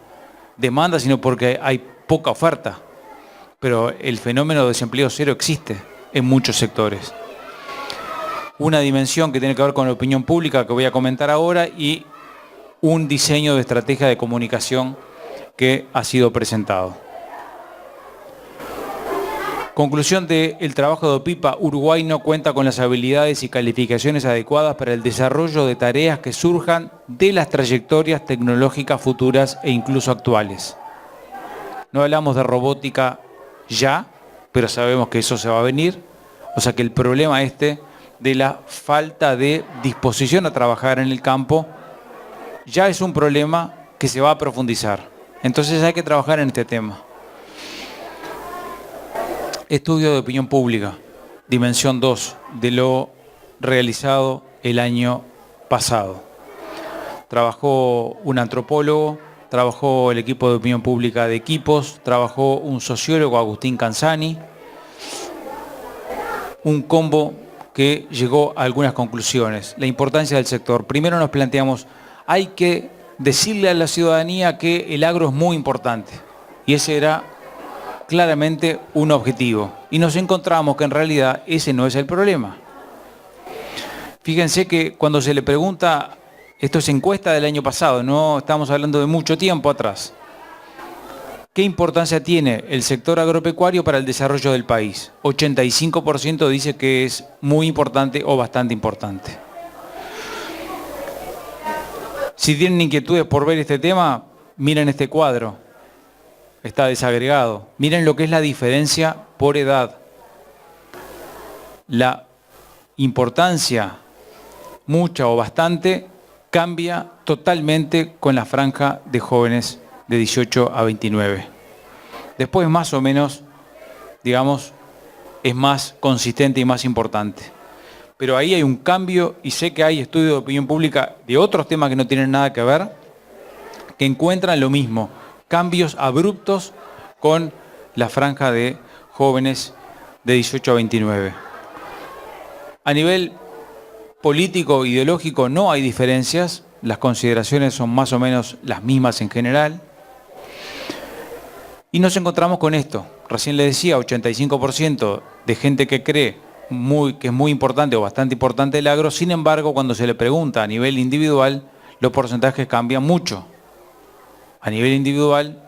demanda, sino porque hay poca oferta. Pero el fenómeno de desempleo cero existe en muchos sectores. Una dimensión que tiene que ver con la opinión pública, que voy a comentar ahora, y un diseño de estrategia de comunicación que ha sido presentado. Conclusión del trabajo de OPIPA: Uruguay no cuenta con las habilidades y calificaciones adecuadas para el desarrollo de tareas que surjan de las trayectorias tecnológicas futuras e incluso actuales. No hablamos de robótica ya, pero sabemos que eso se va a venir. O sea que el problema de la falta de disposición a trabajar en el campo ya es un problema que se va a profundizar. Entonces hay que trabajar en este tema. Estudio de opinión pública. dimensión 2 de lo realizado el año pasado. Trabajó un antropólogo, trabajó el equipo de opinión pública de Equipos, trabajó un sociólogo, Agustín Canzani, un combo que llegó a algunas conclusiones. La importancia del sector. Primero nos planteamos, hay que decirle a la ciudadanía que el agro es muy importante. Y ese era claramente un objetivo. Y nos encontramos que en realidad ese no es el problema. Fíjense que cuando se le pregunta, esto es encuesta del año pasado, no estamos hablando de mucho tiempo atrás, ¿qué importancia tiene el sector agropecuario para el desarrollo del país? 85% dice que es muy importante o bastante importante. Si tienen inquietudes por ver este tema, miren este cuadro. Está desagregado. Miren lo que es la diferencia por edad. La importancia, mucha o bastante, cambia totalmente con la franja de jóvenes de 18 a 29. Después, más o menos, digamos, es más consistente y más importante. Pero ahí hay un cambio, y sé que hay estudios de opinión pública de otros temas que no tienen nada que ver, que encuentran lo mismo, cambios abruptos con la franja de jóvenes de 18 a 29. A nivel político, ideológico, no hay diferencias, las consideraciones son más o menos las mismas en general. Y nos encontramos con esto. Recién le decía, 85% de gente que cree que es muy importante o bastante importante el agro. Sin embargo, cuando se le pregunta a nivel individual, los porcentajes cambian mucho. A nivel individual,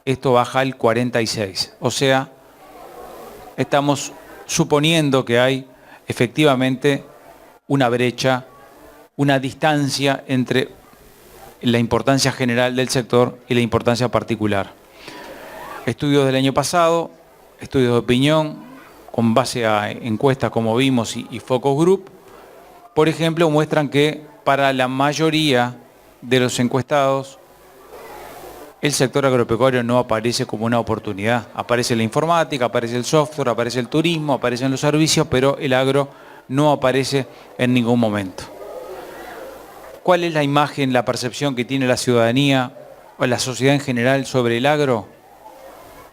esto baja al 46%. O sea, estamos suponiendo que hay efectivamente una brecha, una distancia entre la importancia general del sector y la importancia particular. Estudios del año pasado, estudios de opinión, con base a encuestas como vimos y focus group, por ejemplo, muestran que para la mayoría de los encuestados, el sector agropecuario no aparece como una oportunidad. Aparece la informática, aparece el software, aparece el turismo, aparecen los servicios, pero el agro no aparece en ningún momento. ¿Cuál es la imagen, la percepción que tiene la ciudadanía o la sociedad en general sobre el agro?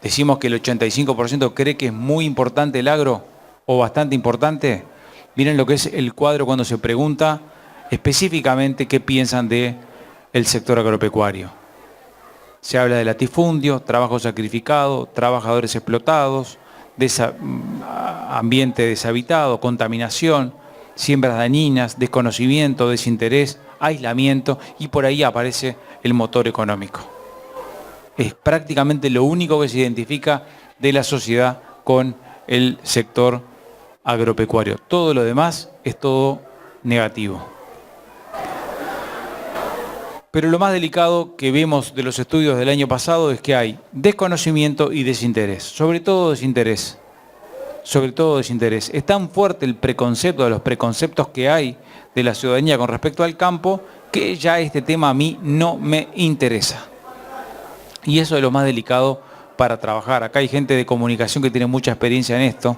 Decimos que el 85% cree que es muy importante el agro o bastante importante. Miren lo que es el cuadro cuando se pregunta específicamente qué piensan del sector agropecuario. Se habla de latifundio, trabajo sacrificado, trabajadores explotados, ambiente deshabitado, contaminación, siembras dañinas, desconocimiento, desinterés, aislamiento, y por ahí aparece el motor económico. Es prácticamente lo único que se identifica de la sociedad con el sector agropecuario. Todo lo demás es todo negativo. Pero lo más delicado que vemos de los estudios del año pasado es que hay desconocimiento y desinterés, sobre todo desinterés. Sobre todo desinterés. Es tan fuerte el preconcepto, de los preconceptos que hay de la ciudadanía con respecto al campo, que ya este tema a mí no me interesa. Y eso es lo más delicado para trabajar. Acá hay gente de comunicación que tiene mucha experiencia en esto.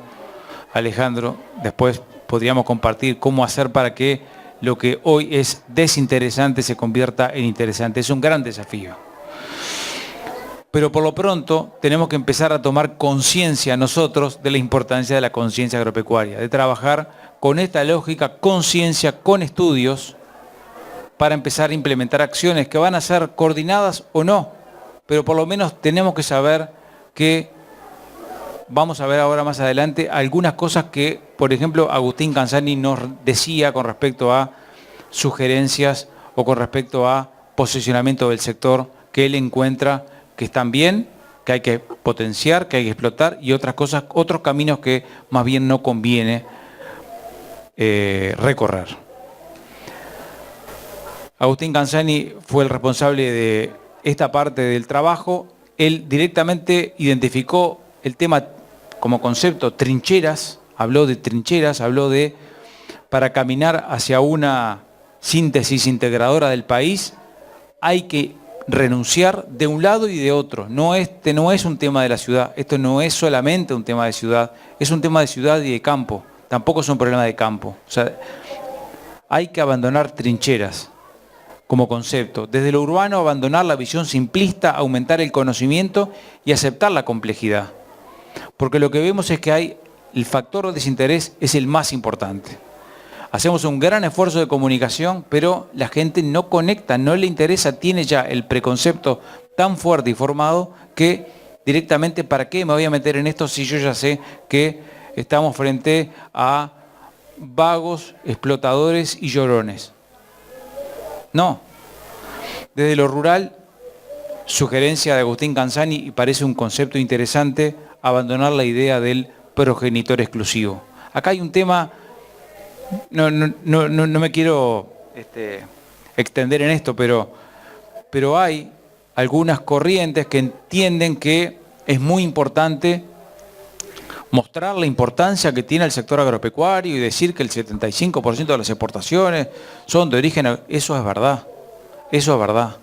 Alejandro, después podríamos compartir cómo hacer para que lo que hoy es desinteresante se convierta en interesante. Es un gran desafío. Pero por lo pronto tenemos que empezar a tomar conciencia nosotros de la importancia de la conciencia agropecuaria, de trabajar con esta lógica, conciencia, con estudios, para empezar a implementar acciones que van a ser coordinadas o no, pero por lo menos tenemos que saber que vamos a ver ahora más adelante algunas cosas que, por ejemplo, Agustín Canzani nos decía con respecto a sugerencias o con respecto a posicionamiento del sector que él encuentra que están bien, que hay que potenciar, que hay que explotar, y otras cosas, otros caminos que más bien no conviene recorrer. Agustín Canzani fue el responsable de esta parte del trabajo. Él directamente identificó el tema como concepto trincheras, habló de trincheras, habló de, para caminar hacia una síntesis integradora del país, hay que renunciar de un lado y de otro. Este no es un tema de la ciudad, esto no es solamente un tema de ciudad, es un tema de ciudad y de campo, tampoco es un problema de campo. O sea, hay que abandonar trincheras como concepto. Desde lo urbano, abandonar la visión simplista, aumentar el conocimiento y aceptar la complejidad. Porque lo que vemos es que el factor de desinterés es el más importante. Hacemos un gran esfuerzo de comunicación, pero la gente no conecta, no le interesa, tiene ya el preconcepto tan fuerte y formado que directamente, ¿para qué me voy a meter en esto si yo ya sé que estamos frente a vagos, explotadores y llorones? No. Desde lo rural, sugerencia de Agustín Canzani, y parece un concepto interesante, abandonar la idea del progenitor exclusivo. Acá hay un tema, no me quiero extender en esto, pero hay algunas corrientes que entienden que es muy importante mostrar la importancia que tiene el sector agropecuario y decir que el 75% de las exportaciones son de origen... Eso es verdad, eso es verdad.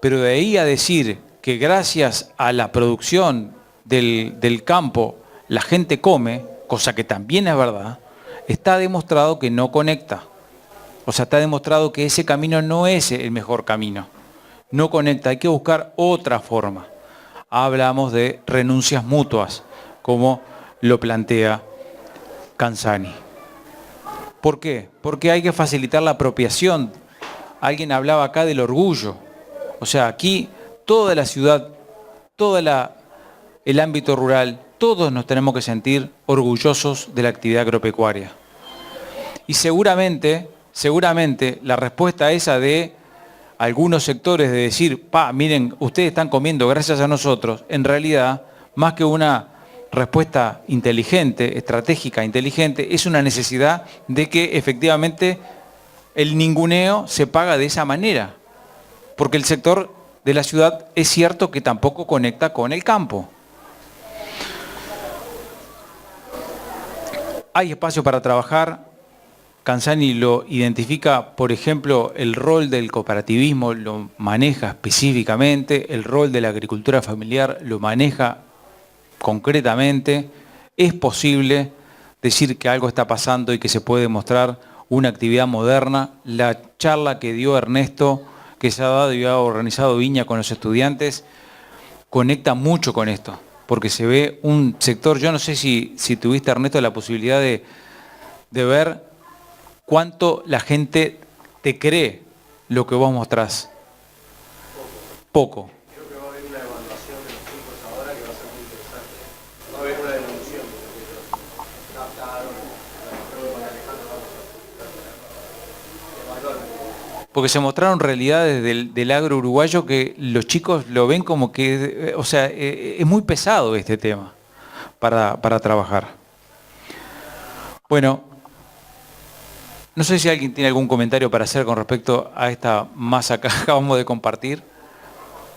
Pero de ahí a decir que gracias a la producción del campo la gente come, cosa que también es verdad, está demostrado que no conecta. O sea, está demostrado que ese camino no es el mejor camino. No conecta, hay que buscar otra forma. Hablamos de renuncias mutuas, como lo plantea Canzani. ¿Por qué? Porque hay que facilitar la apropiación. Alguien hablaba acá del orgullo. O sea, aquí toda la ciudad, todo el ámbito rural, todos nos tenemos que sentir orgullosos de la actividad agropecuaria. Y seguramente la respuesta esa de algunos sectores de decir, miren, ustedes están comiendo gracias a nosotros, en realidad, más que una respuesta inteligente, estratégica, inteligente, es una necesidad de que efectivamente el ninguneo se paga de esa manera. Porque el sector de la ciudad es cierto que tampoco conecta con el campo. Hay espacio para trabajar. Canzani lo identifica, por ejemplo, el rol del cooperativismo lo maneja específicamente, el rol de la agricultura familiar lo maneja concretamente. Es posible decir que algo está pasando y que se puede mostrar una actividad moderna. La charla que dio Ernesto, que se ha dado y ha organizado Viña con los estudiantes, conecta mucho con esto, porque se ve un sector, yo no sé si tuviste, Ernesto, la posibilidad de ver cuánto la gente te cree lo que vos mostrás. Poco. Creo que va a haber una evaluación de los chicos ahora que va a ser muy interesante. Va a haber una devolución de lo que ellos captaron, creo que con Alejandro vamos a evaluar. Porque se mostraron realidades del agro uruguayo que los chicos lo ven como que, o sea, es muy pesado este tema para trabajar. Bueno, no sé si alguien tiene algún comentario para hacer con respecto a esta masa que acabamos de compartir,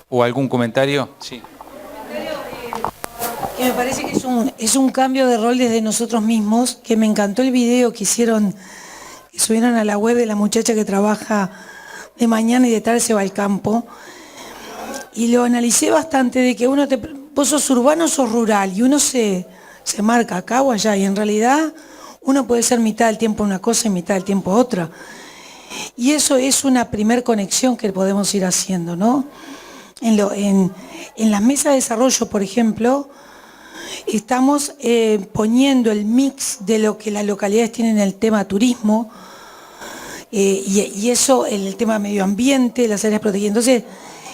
o algún comentario. Sí. Que me parece que es un cambio de rol desde nosotros mismos, que me encantó el video que hicieron, que subieron a la web de la muchacha que trabaja de mañana y de tarde se va al campo, y lo analicé bastante de que vos sos urbano o sos rural, y uno se marca acá o allá, y en realidad uno puede ser mitad del tiempo una cosa y mitad del tiempo otra. Y eso es una primer conexión que podemos ir haciendo, ¿no? En las mesas de desarrollo, por ejemplo, estamos poniendo el mix de lo que las localidades tienen en el tema turismo, y eso en el tema medio ambiente, las áreas protegidas. Entonces,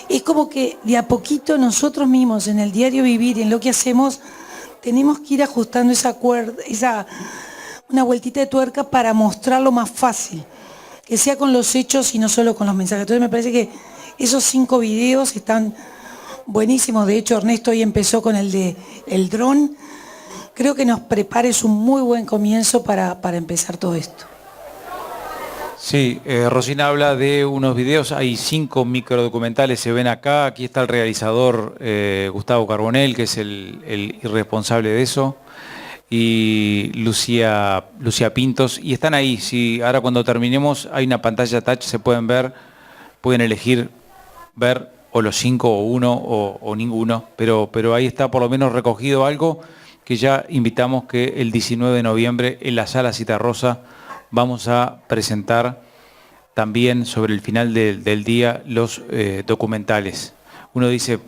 es como que de a poquito nosotros mismos en el diario vivir y en lo que hacemos, tenemos que ir ajustando una vueltita de tuerca para mostrarlo más fácil, que sea con los hechos y no solo con los mensajes. Entonces me parece que esos 5 videos están buenísimos. De hecho, Ernesto hoy empezó con el dron. Creo que nos prepara, es un muy buen comienzo para empezar todo esto. Sí, Rosina habla de unos videos, hay 5 microdocumentales, se ven acá. Aquí está el realizador Gustavo Carbonell, que es el irresponsable de eso, y Lucía Pintos, y están ahí. Sí, ahora cuando terminemos hay una pantalla touch, se pueden ver, pueden elegir ver o los 5 o 1 o ninguno, pero ahí está por lo menos recogido algo que ya invitamos que el 19 de noviembre en la Sala Citarrosa vamos a presentar también sobre el final del día los documentales. Uno dice,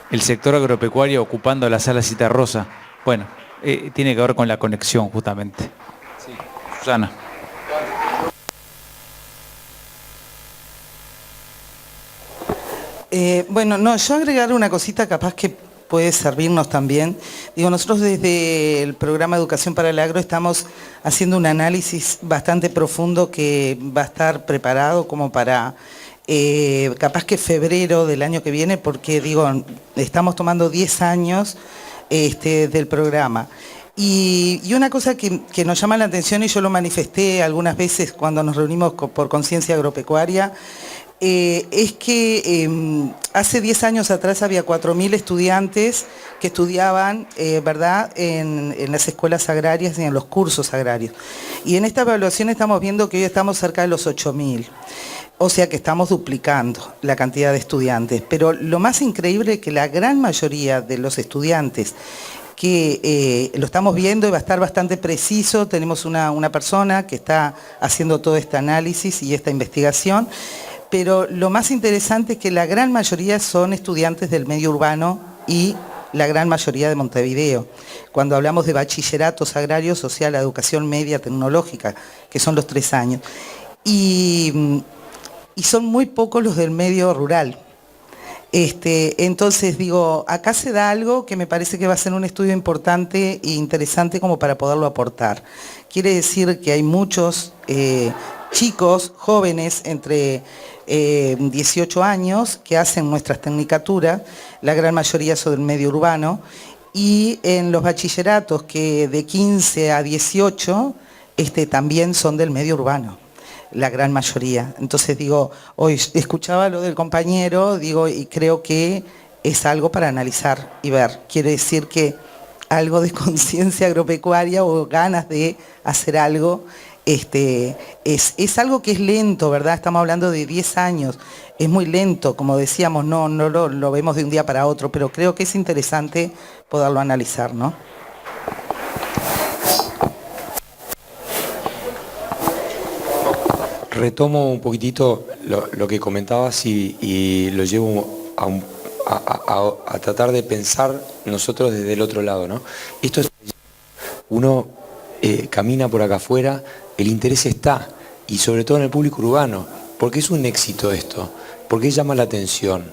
el sector agropecuario ocupando la Sala Citarrosa. Bueno, tiene que ver con la conexión justamente. Sí. Susana. Bueno, no, yo agregar una cosita capaz que puede servirnos también. Digo, nosotros desde el programa Educación para el Agro estamos haciendo un análisis bastante profundo que va a estar preparado como para capaz que febrero del año que viene, porque digo, estamos tomando 10 años del programa. Y una cosa que nos llama la atención, y yo lo manifesté algunas veces cuando nos reunimos por Conciencia Agropecuaria, es que hace 10 años atrás había 4.000 estudiantes que estudiaban, ¿verdad?, en las escuelas agrarias y en los cursos agrarios. Y en esta evaluación estamos viendo que hoy estamos cerca de los 8.000. O sea que estamos duplicando la cantidad de estudiantes. Pero lo más increíble es que la gran mayoría de los estudiantes que lo estamos viendo y va a estar bastante preciso, tenemos una persona que está haciendo todo este análisis y esta investigación, pero lo más interesante es que la gran mayoría son estudiantes del medio urbano y la gran mayoría de Montevideo. Cuando hablamos de bachilleratos agrarios, o sea, la educación media tecnológica, que son los 3 años. Y son muy pocos los del medio rural. Entonces, digo, acá se da algo que me parece que va a ser un estudio importante e interesante como para poderlo aportar. Quiere decir que hay muchos chicos, jóvenes, entre 18 años, que hacen nuestras tecnicaturas, la gran mayoría son del medio urbano, y en los bachilleratos que de 15 a 18 también son del medio urbano, la gran mayoría. Entonces digo, hoy escuchaba lo del compañero, digo, y creo que es algo para analizar y ver. Quiere decir que algo de conciencia agropecuaria o ganas de hacer algo, es algo que es lento, ¿verdad? Estamos hablando de 10 años, es muy lento, como decíamos, no lo vemos de un día para otro, pero creo que es interesante poderlo analizar, ¿no? Retomo un poquitito lo que comentabas y lo llevo a tratar de pensar nosotros desde el otro lado, ¿no? Esto es, uno camina por acá afuera, el interés está, y sobre todo en el público urbano, porque es un éxito esto, porque llama la atención,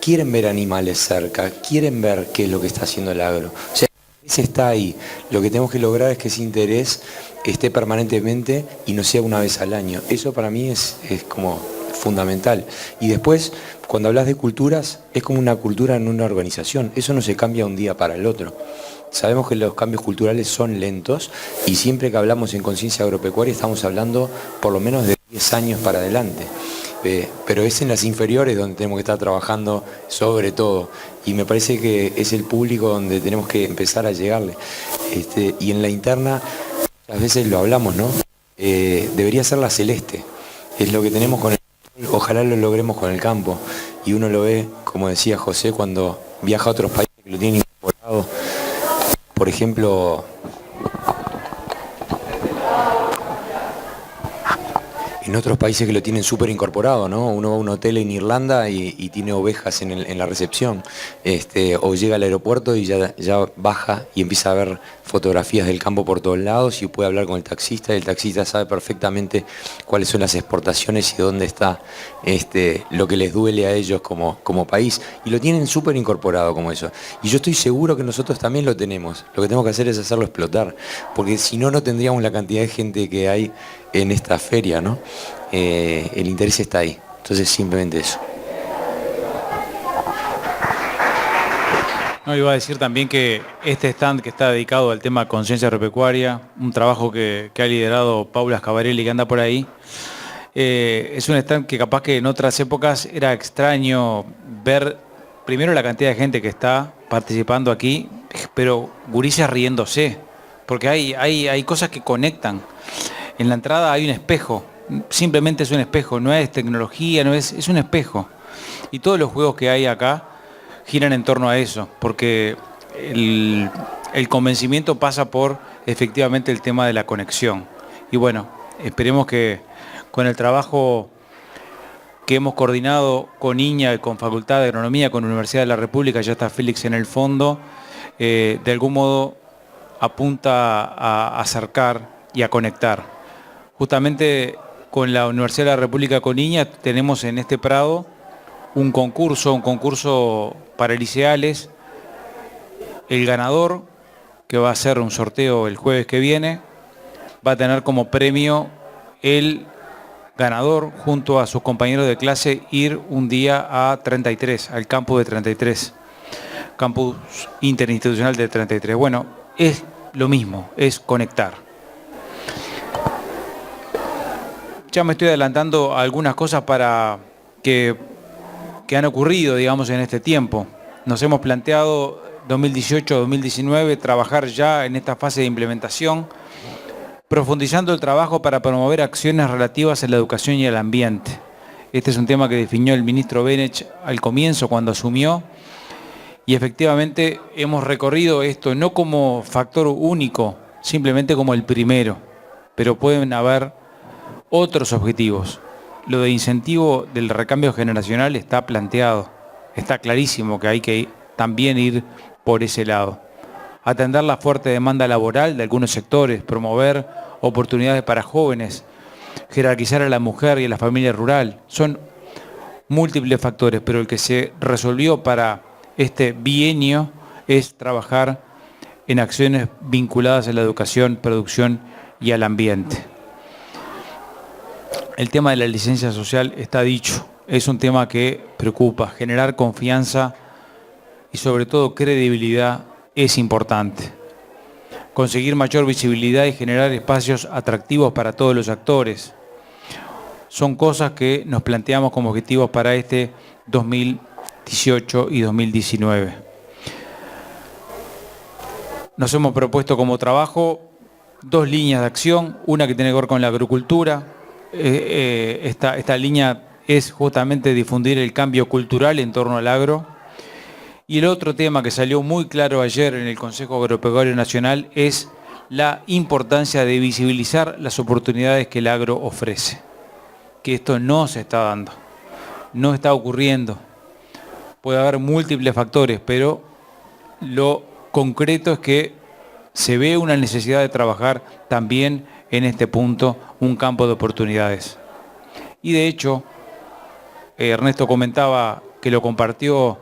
quieren ver animales cerca, quieren ver qué es lo que está haciendo el agro. O sea, el interés está ahí, lo que tenemos que lograr es que ese interés esté permanentemente y no sea una vez al año. Eso para mí es como fundamental. Y después, cuando hablas de culturas, es como una cultura en una organización, eso no se cambia un día para el otro. Sabemos que los cambios culturales son lentos y siempre que hablamos en conciencia agropecuaria estamos hablando por lo menos de 10 años para adelante. Pero es en las inferiores donde tenemos que estar trabajando sobre todo. Y me parece que es el público donde tenemos que empezar a llegarle. Y en la interna, a veces lo hablamos, ¿no? Debería ser la celeste. Es lo que tenemos con el... Ojalá lo logremos con el campo. Y uno lo ve, como decía José, cuando viaja a otros países que lo tienen incorporado. Por ejemplo, en otros países que lo tienen súper incorporado, ¿no? Uno va a un hotel en Irlanda y tiene ovejas en la recepción, o llega al aeropuerto y ya baja y empieza a ver fotografías del campo por todos lados y puede hablar con el taxista, y el taxista sabe perfectamente cuáles son las exportaciones y dónde está lo que les duele a ellos como país, y lo tienen súper incorporado como eso. Y yo estoy seguro que nosotros también lo tenemos, lo que tenemos que hacer es hacerlo explotar, porque si no, no tendríamos la cantidad de gente que hay en esta feria, ¿no? El interés está ahí, entonces simplemente eso. No, iba a decir también que este stand que está dedicado al tema conciencia agropecuaria, un trabajo que ha liderado Paula Scavarelli, que anda por ahí, es un stand que capaz que en otras épocas era extraño ver primero la cantidad de gente que está participando aquí, pero gurises riéndose, porque hay cosas que conectan. En la entrada hay un espejo, simplemente es un espejo, no es tecnología, es un espejo. Y todos los juegos que hay acá giran en torno a eso, porque el convencimiento pasa por efectivamente el tema de la conexión. Y bueno, esperemos que con el trabajo que hemos coordinado con INIA, con Facultad de Agronomía, con Universidad de la República, ya está Félix en el fondo, de algún modo apunta a acercar y a conectar. Justamente con la Universidad de la República, con INIA, tenemos en este Prado un concurso para liceales. El ganador, que va a hacer un sorteo el jueves que viene, va a tener como premio el ganador, junto a sus compañeros de clase, ir un día a 33, al campus de 33, campus interinstitucional de 33. Bueno, es lo mismo, es conectar. Ya me estoy adelantando a algunas cosas para que han ocurrido, digamos, en este tiempo. Nos hemos planteado 2018-2019 trabajar ya en esta fase de implementación, profundizando el trabajo para promover acciones relativas a la educación y al ambiente. Este es un tema que definió el ministro Benech al comienzo, cuando asumió, y efectivamente hemos recorrido esto no como factor único, simplemente como el primero, pero pueden haber otros objetivos. Lo de incentivo del recambio generacional está planteado, está clarísimo que hay que también ir por ese lado. Atender la fuerte demanda laboral de algunos sectores, promover oportunidades para jóvenes, jerarquizar a la mujer y a la familia rural. Son múltiples factores, pero el que se resolvió para este bienio es trabajar en acciones vinculadas a la educación, producción y al ambiente. El tema de la licencia social está dicho, es un tema que preocupa. Generar confianza y sobre todo credibilidad es importante. Conseguir mayor visibilidad y generar espacios atractivos para todos los actores. Son cosas que nos planteamos como objetivos para este 2018 y 2019. Nos hemos propuesto como trabajo 2 líneas de acción, una que tiene que ver con la agricultura. Esta línea es justamente difundir el cambio cultural en torno al agro. Y el otro tema que salió muy claro ayer en el Consejo Agropecuario Nacional es la importancia de visibilizar las oportunidades que el agro ofrece. Que esto no se está dando, no está ocurriendo. Puede haber múltiples factores, pero lo concreto es que se ve una necesidad de trabajar también en este punto un campo de oportunidades. Y de hecho, Ernesto comentaba que lo compartió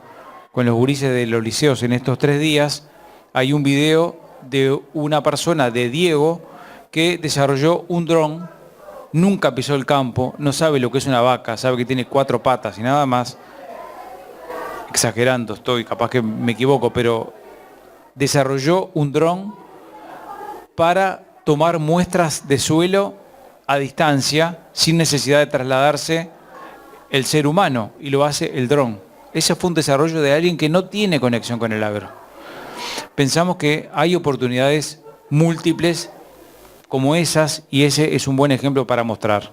con los gurises de los liceos en estos 3 días, hay un video de una persona, de Diego, que desarrolló un dron, nunca pisó el campo, no sabe lo que es una vaca, sabe que tiene 4 patas y nada más. Exagerando estoy, capaz que me equivoco, pero desarrolló un dron para tomar muestras de suelo a distancia, sin necesidad de trasladarse el ser humano, y lo hace el dron. Ese fue un desarrollo de alguien que no tiene conexión con el agro. Pensamos que hay oportunidades múltiples como esas, y ese es un buen ejemplo para mostrar.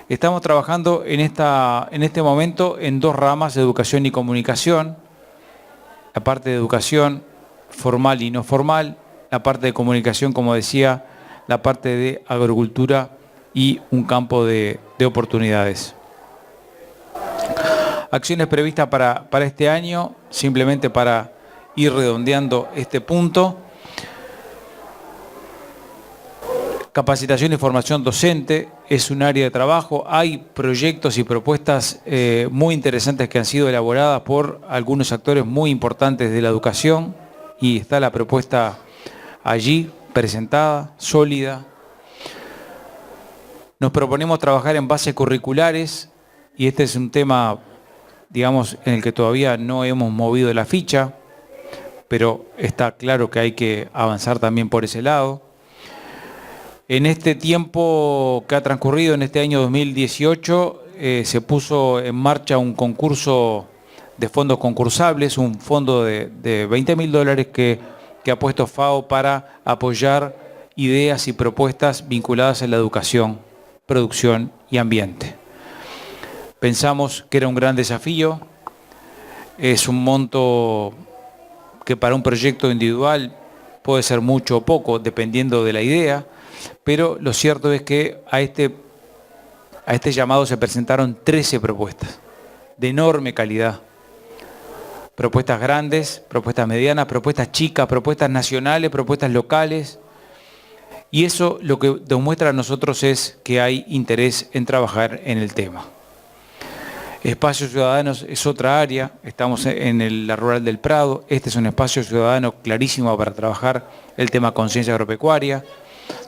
Estamos trabajando en este momento en 2 ramas, educación y comunicación. La parte de educación formal y no formal, la parte de comunicación, como decía, la parte de agricultura y un campo de oportunidades. Acciones previstas para este año, simplemente para ir redondeando este punto. Capacitación y formación docente es un área de trabajo. Hay proyectos y propuestas muy interesantes que han sido elaboradas por algunos actores muy importantes de la educación, y está la propuesta allí presentada, sólida. Nos proponemos trabajar en bases curriculares, y este es un tema, digamos, en el que todavía no hemos movido la ficha, pero está claro que hay que avanzar también por ese lado. En este tiempo que ha transcurrido, en este año 2018, se puso en marcha un concurso de fondos concursables, un fondo de $20.000 que ha puesto FAO para apoyar ideas y propuestas vinculadas a la educación, producción y ambiente. Pensamos que era un gran desafío, es un monto que para un proyecto individual puede ser mucho o poco, dependiendo de la idea, pero lo cierto es que a este llamado se presentaron 13 propuestas de enorme calidad. Propuestas grandes, propuestas medianas, propuestas chicas, propuestas nacionales, propuestas locales. Y eso lo que demuestra a nosotros es que hay interés en trabajar en el tema. Espacios Ciudadanos es otra área, estamos en la Rural del Prado, este es un espacio ciudadano clarísimo para trabajar el tema conciencia agropecuaria,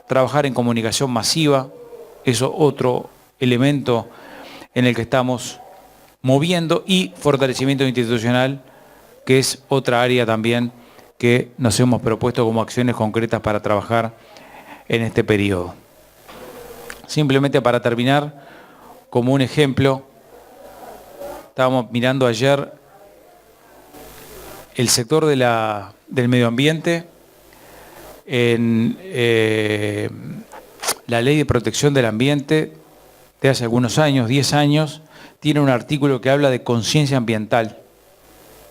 trabajar en comunicación masiva, eso otro elemento en el que estamos moviendo, y fortalecimiento institucional, que es otra área también que nos hemos propuesto como acciones concretas para trabajar en este periodo. Simplemente para terminar, como un ejemplo, estábamos mirando ayer el sector del medio ambiente en la Ley de Protección del Ambiente de hace algunos años, 10 años, tiene un artículo que habla de conciencia ambiental.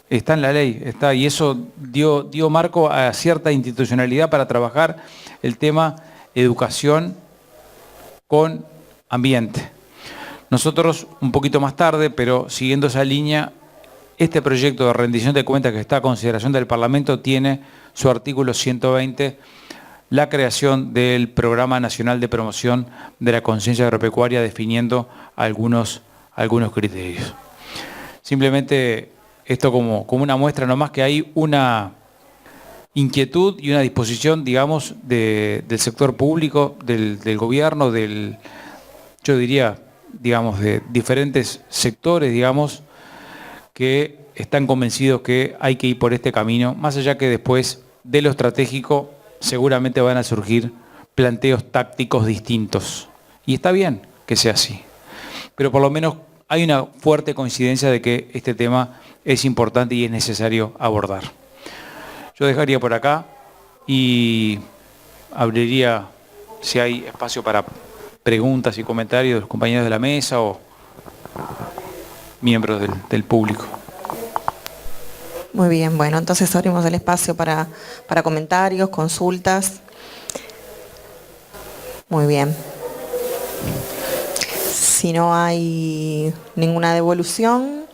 Está en la ley, está, y eso dio marco a cierta institucionalidad para trabajar el tema educación con ambiente. Nosotros, un poquito más tarde, pero siguiendo esa línea, este proyecto de rendición de cuentas que está a consideración del Parlamento tiene su artículo 120, la creación del Programa Nacional de Promoción de la Conciencia Agropecuaria, definiendo algunos criterios. Simplemente esto como una muestra nomás que hay una inquietud y una disposición, digamos, del sector público, del gobierno, yo diría, digamos, de diferentes sectores, digamos, que están convencidos que hay que ir por este camino, más allá que después de lo estratégico seguramente van a surgir planteos tácticos distintos. Y está bien que sea así, pero por lo menos hay una fuerte coincidencia de que este tema es importante y es necesario abordar. Yo dejaría por acá y abriría, si hay espacio para preguntas y comentarios de los compañeros de la mesa o miembros del público. Muy bien, bueno, entonces abrimos el espacio para comentarios, consultas. Muy bien. Si no hay ninguna devolución,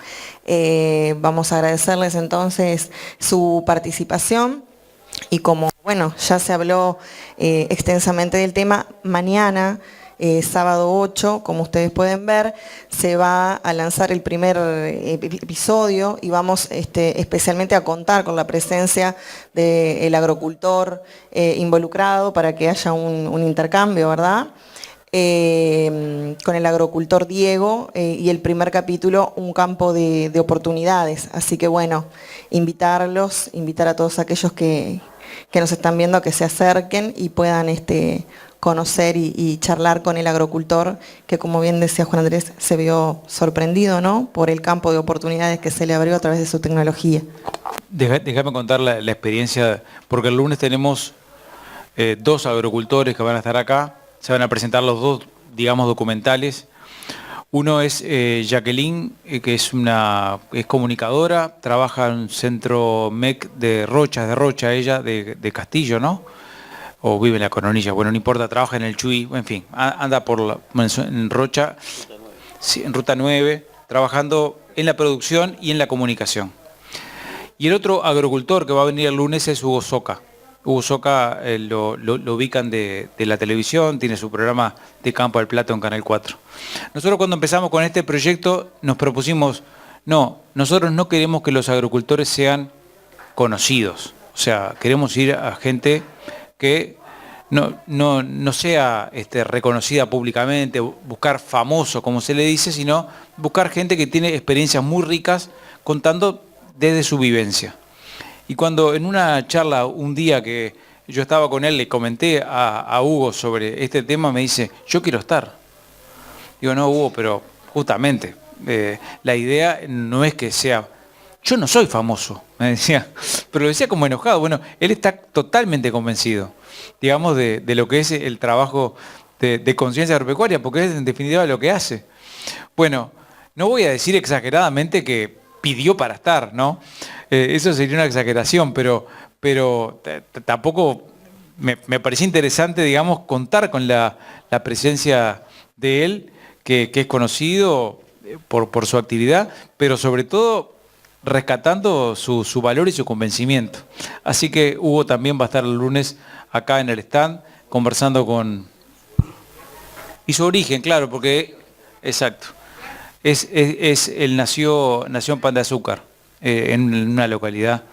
vamos a agradecerles entonces su participación. Y como, bueno, ya se habló extensamente del tema, mañana, sábado 8, como ustedes pueden ver, se va a lanzar el primer episodio y vamos especialmente a contar con la presencia del agrocultor involucrado para que haya un intercambio, ¿verdad? Con el agrocultor Diego y el primer capítulo, un campo de oportunidades. Así que bueno, invitar a todos aquellos que nos están viendo a que se acerquen y puedan conocer y charlar con el agrocultor, que como bien decía Juan Andrés, se vio sorprendido, ¿no?, por el campo de oportunidades que se le abrió a través de su tecnología. Déjame contar la experiencia, porque el lunes tenemos 2 agrocultores que van a estar acá, se van a presentar los 2, digamos, documentales. Uno es Jacqueline, que es comunicadora, trabaja en un centro MEC de Rocha, ella, de Castillo, ¿no? O vive en la Coronilla, bueno, no importa, trabaja en el Chuy, en fin, anda en Rocha, sí, en Ruta 9, trabajando en la producción y en la comunicación. Y el otro agrocultor que va a venir el lunes es Hugo Soca. Hugo Soca lo ubican de la televisión, tiene su programa de Campo al Plato en Canal 4. Nosotros cuando empezamos con este proyecto nos propusimos, nosotros no queremos que los agricultores sean conocidos, o sea, queremos ir a gente que no sea reconocida públicamente, buscar famoso, como se le dice, sino buscar gente que tiene experiencias muy ricas contando desde su vivencia. Y cuando en una charla, un día que yo estaba con él, le comenté a Hugo sobre este tema, me dice, yo quiero estar. Digo, no, Hugo, pero justamente, la idea no es que sea... Yo no soy famoso, me decía, pero lo decía como enojado. Bueno, él está totalmente convencido, digamos, de lo que es el trabajo de conciencia agropecuaria, porque es en definitiva lo que hace. Bueno, no voy a decir exageradamente que pidió para estar, ¿no? Eso sería una exageración, pero tampoco me parecía interesante, digamos, contar con la presencia de él, que es conocido por su actividad, pero sobre todo rescatando su valor y su convencimiento. Así que Hugo también va a estar el lunes acá en el stand conversando con... Y su origen, claro, porque... Exacto. Él nació en Pan de Azúcar, en una localidad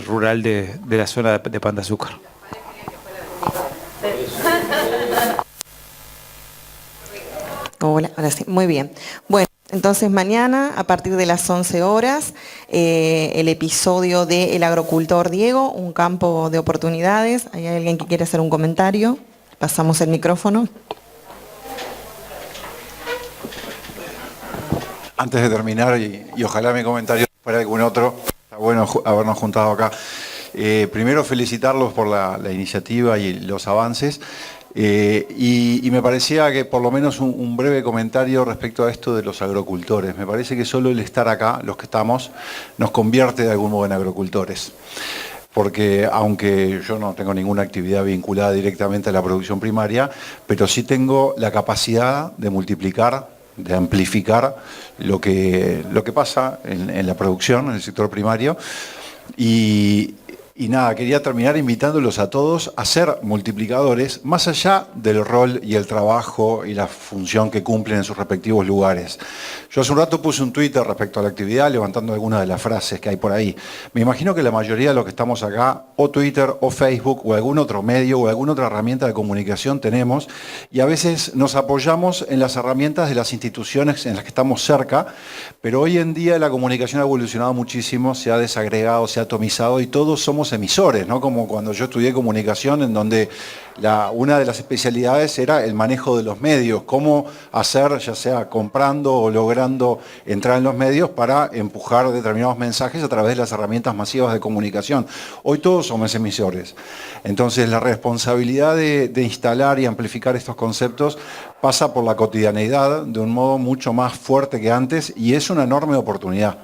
rural de la zona de Pan de Azúcar. Hola, ahora sí, muy bien. Bueno, entonces mañana a partir de las 11 horas el episodio de El agricultor Diego, un campo de oportunidades. ¿Hay alguien que quiere hacer un comentario? Pasamos el micrófono. Antes de terminar, y ojalá mi comentario fuera algún otro, está bueno habernos juntado acá. Primero felicitarlos por la iniciativa y los avances. Y me parecía que por lo menos un breve comentario respecto a esto de los agrocultores. Me parece que solo el estar acá, los que estamos, nos convierte de algún modo en agrocultores. Porque aunque yo no tengo ninguna actividad vinculada directamente a la producción primaria, pero sí tengo la capacidad de multiplicar, de amplificar lo que pasa en la producción, en el sector primario. Y nada, quería terminar invitándolos a todos a ser multiplicadores, más allá del rol y el trabajo y la función que cumplen en sus respectivos lugares. Yo hace un rato puse un Twitter respecto a la actividad, levantando algunas de las frases que hay por ahí. Me imagino que la mayoría de los que estamos acá, o Twitter, o Facebook, o algún otro medio, o alguna otra herramienta de comunicación tenemos, y a veces nos apoyamos en las herramientas de las instituciones en las que estamos cerca, pero hoy en día la comunicación ha evolucionado muchísimo, se ha desagregado, se ha atomizado, y todos somos emisores, ¿no? Como cuando yo estudié comunicación, en donde una de las especialidades era el manejo de los medios, cómo hacer, ya sea comprando o logrando entrar en los medios para empujar determinados mensajes a través de las herramientas masivas de comunicación. Hoy todos somos emisores. Entonces la responsabilidad de instalar y amplificar estos conceptos pasa por la cotidianeidad de un modo mucho más fuerte que antes, y es una enorme oportunidad.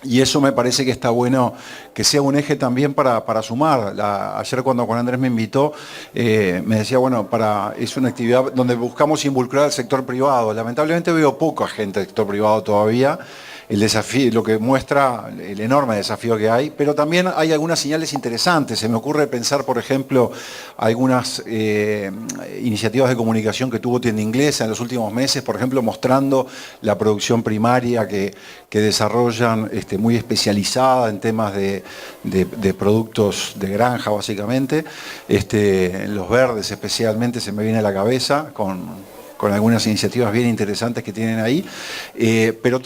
Y eso me parece que está bueno que sea un eje también para sumar. Ayer cuando Juan Andrés me invitó, me decía, bueno, es una actividad donde buscamos involucrar al sector privado. Lamentablemente veo poca gente del sector privado todavía. El desafío, lo que muestra el enorme desafío que hay, pero también hay algunas señales interesantes. Se me ocurre pensar, por ejemplo, algunas iniciativas de comunicación que tuvo Tienda Inglesa en los últimos meses, por ejemplo, mostrando la producción primaria que desarrollan, muy especializada en temas de productos de granja, básicamente. Los verdes especialmente se me viene a la cabeza con algunas iniciativas bien interesantes que tienen ahí, pero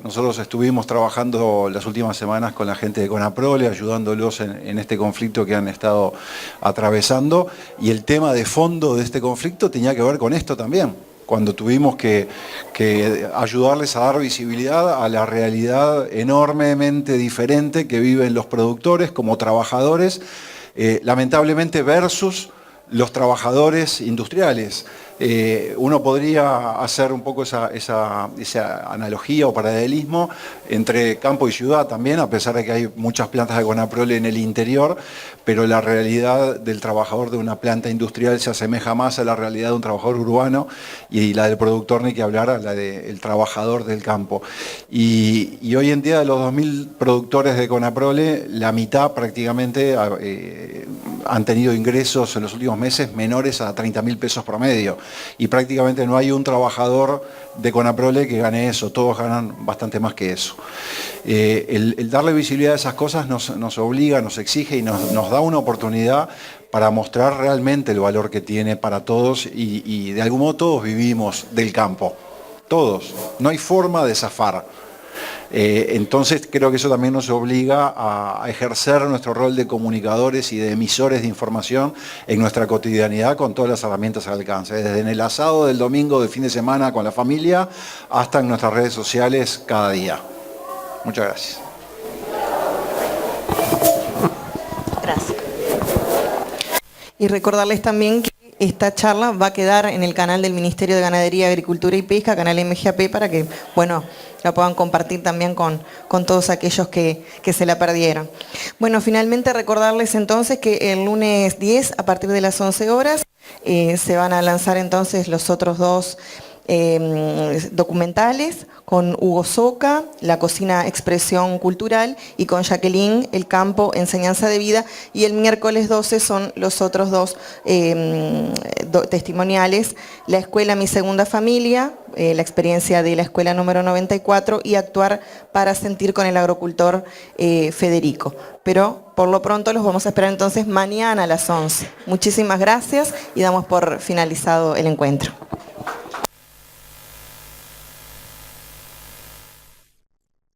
nosotros estuvimos trabajando las últimas semanas con la gente de Conaprole, ayudándolos en este conflicto que han estado atravesando, y el tema de fondo de este conflicto tenía que ver con esto también, cuando tuvimos que ayudarles a dar visibilidad a la realidad enormemente diferente que viven los productores como trabajadores, lamentablemente versus los trabajadores industriales. Uno podría hacer un poco esa analogía o paralelismo entre campo y ciudad también, a pesar de que hay muchas plantas de Conaprole en el interior, pero la realidad del trabajador de una planta industrial se asemeja más a la realidad de un trabajador urbano, y la del productor ni que hablar, a la del trabajador del campo. Y hoy en día, de los 2.000 productores de Conaprole, la mitad prácticamente han tenido ingresos en los últimos meses menores a 30.000 pesos promedio. Y prácticamente no hay un trabajador de Conaprole que gane eso, todos ganan bastante más que eso. El darle visibilidad a esas cosas nos obliga, nos exige y nos da una oportunidad para mostrar realmente el valor que tiene para todos, y de algún modo todos vivimos del campo, todos, no hay forma de zafar. Entonces creo que eso también nos obliga a ejercer nuestro rol de comunicadores y de emisores de información en nuestra cotidianidad, con todas las herramientas al alcance, desde en el asado del domingo del fin de semana con la familia hasta en nuestras redes sociales cada día. Muchas gracias. Gracias. Y recordarles también que esta charla va a quedar en el canal del Ministerio de Ganadería, Agricultura y Pesca, canal MGAP, para que, bueno, la puedan compartir también con todos aquellos que se la perdieron. Bueno, finalmente recordarles entonces que el lunes 10, a partir de las 11 horas, se van a lanzar entonces los otros dos documentales, con Hugo Soca, La cocina expresión cultural, y con Jacqueline, El campo, enseñanza de vida, y el miércoles 12 son los otros dos testimoniales, La escuela mi segunda familia, la experiencia de la escuela número 94, y Actuar para sentir, con el agrocultor Federico. Pero por lo pronto los vamos a esperar entonces mañana a las 11. Muchísimas gracias y damos por finalizado el encuentro.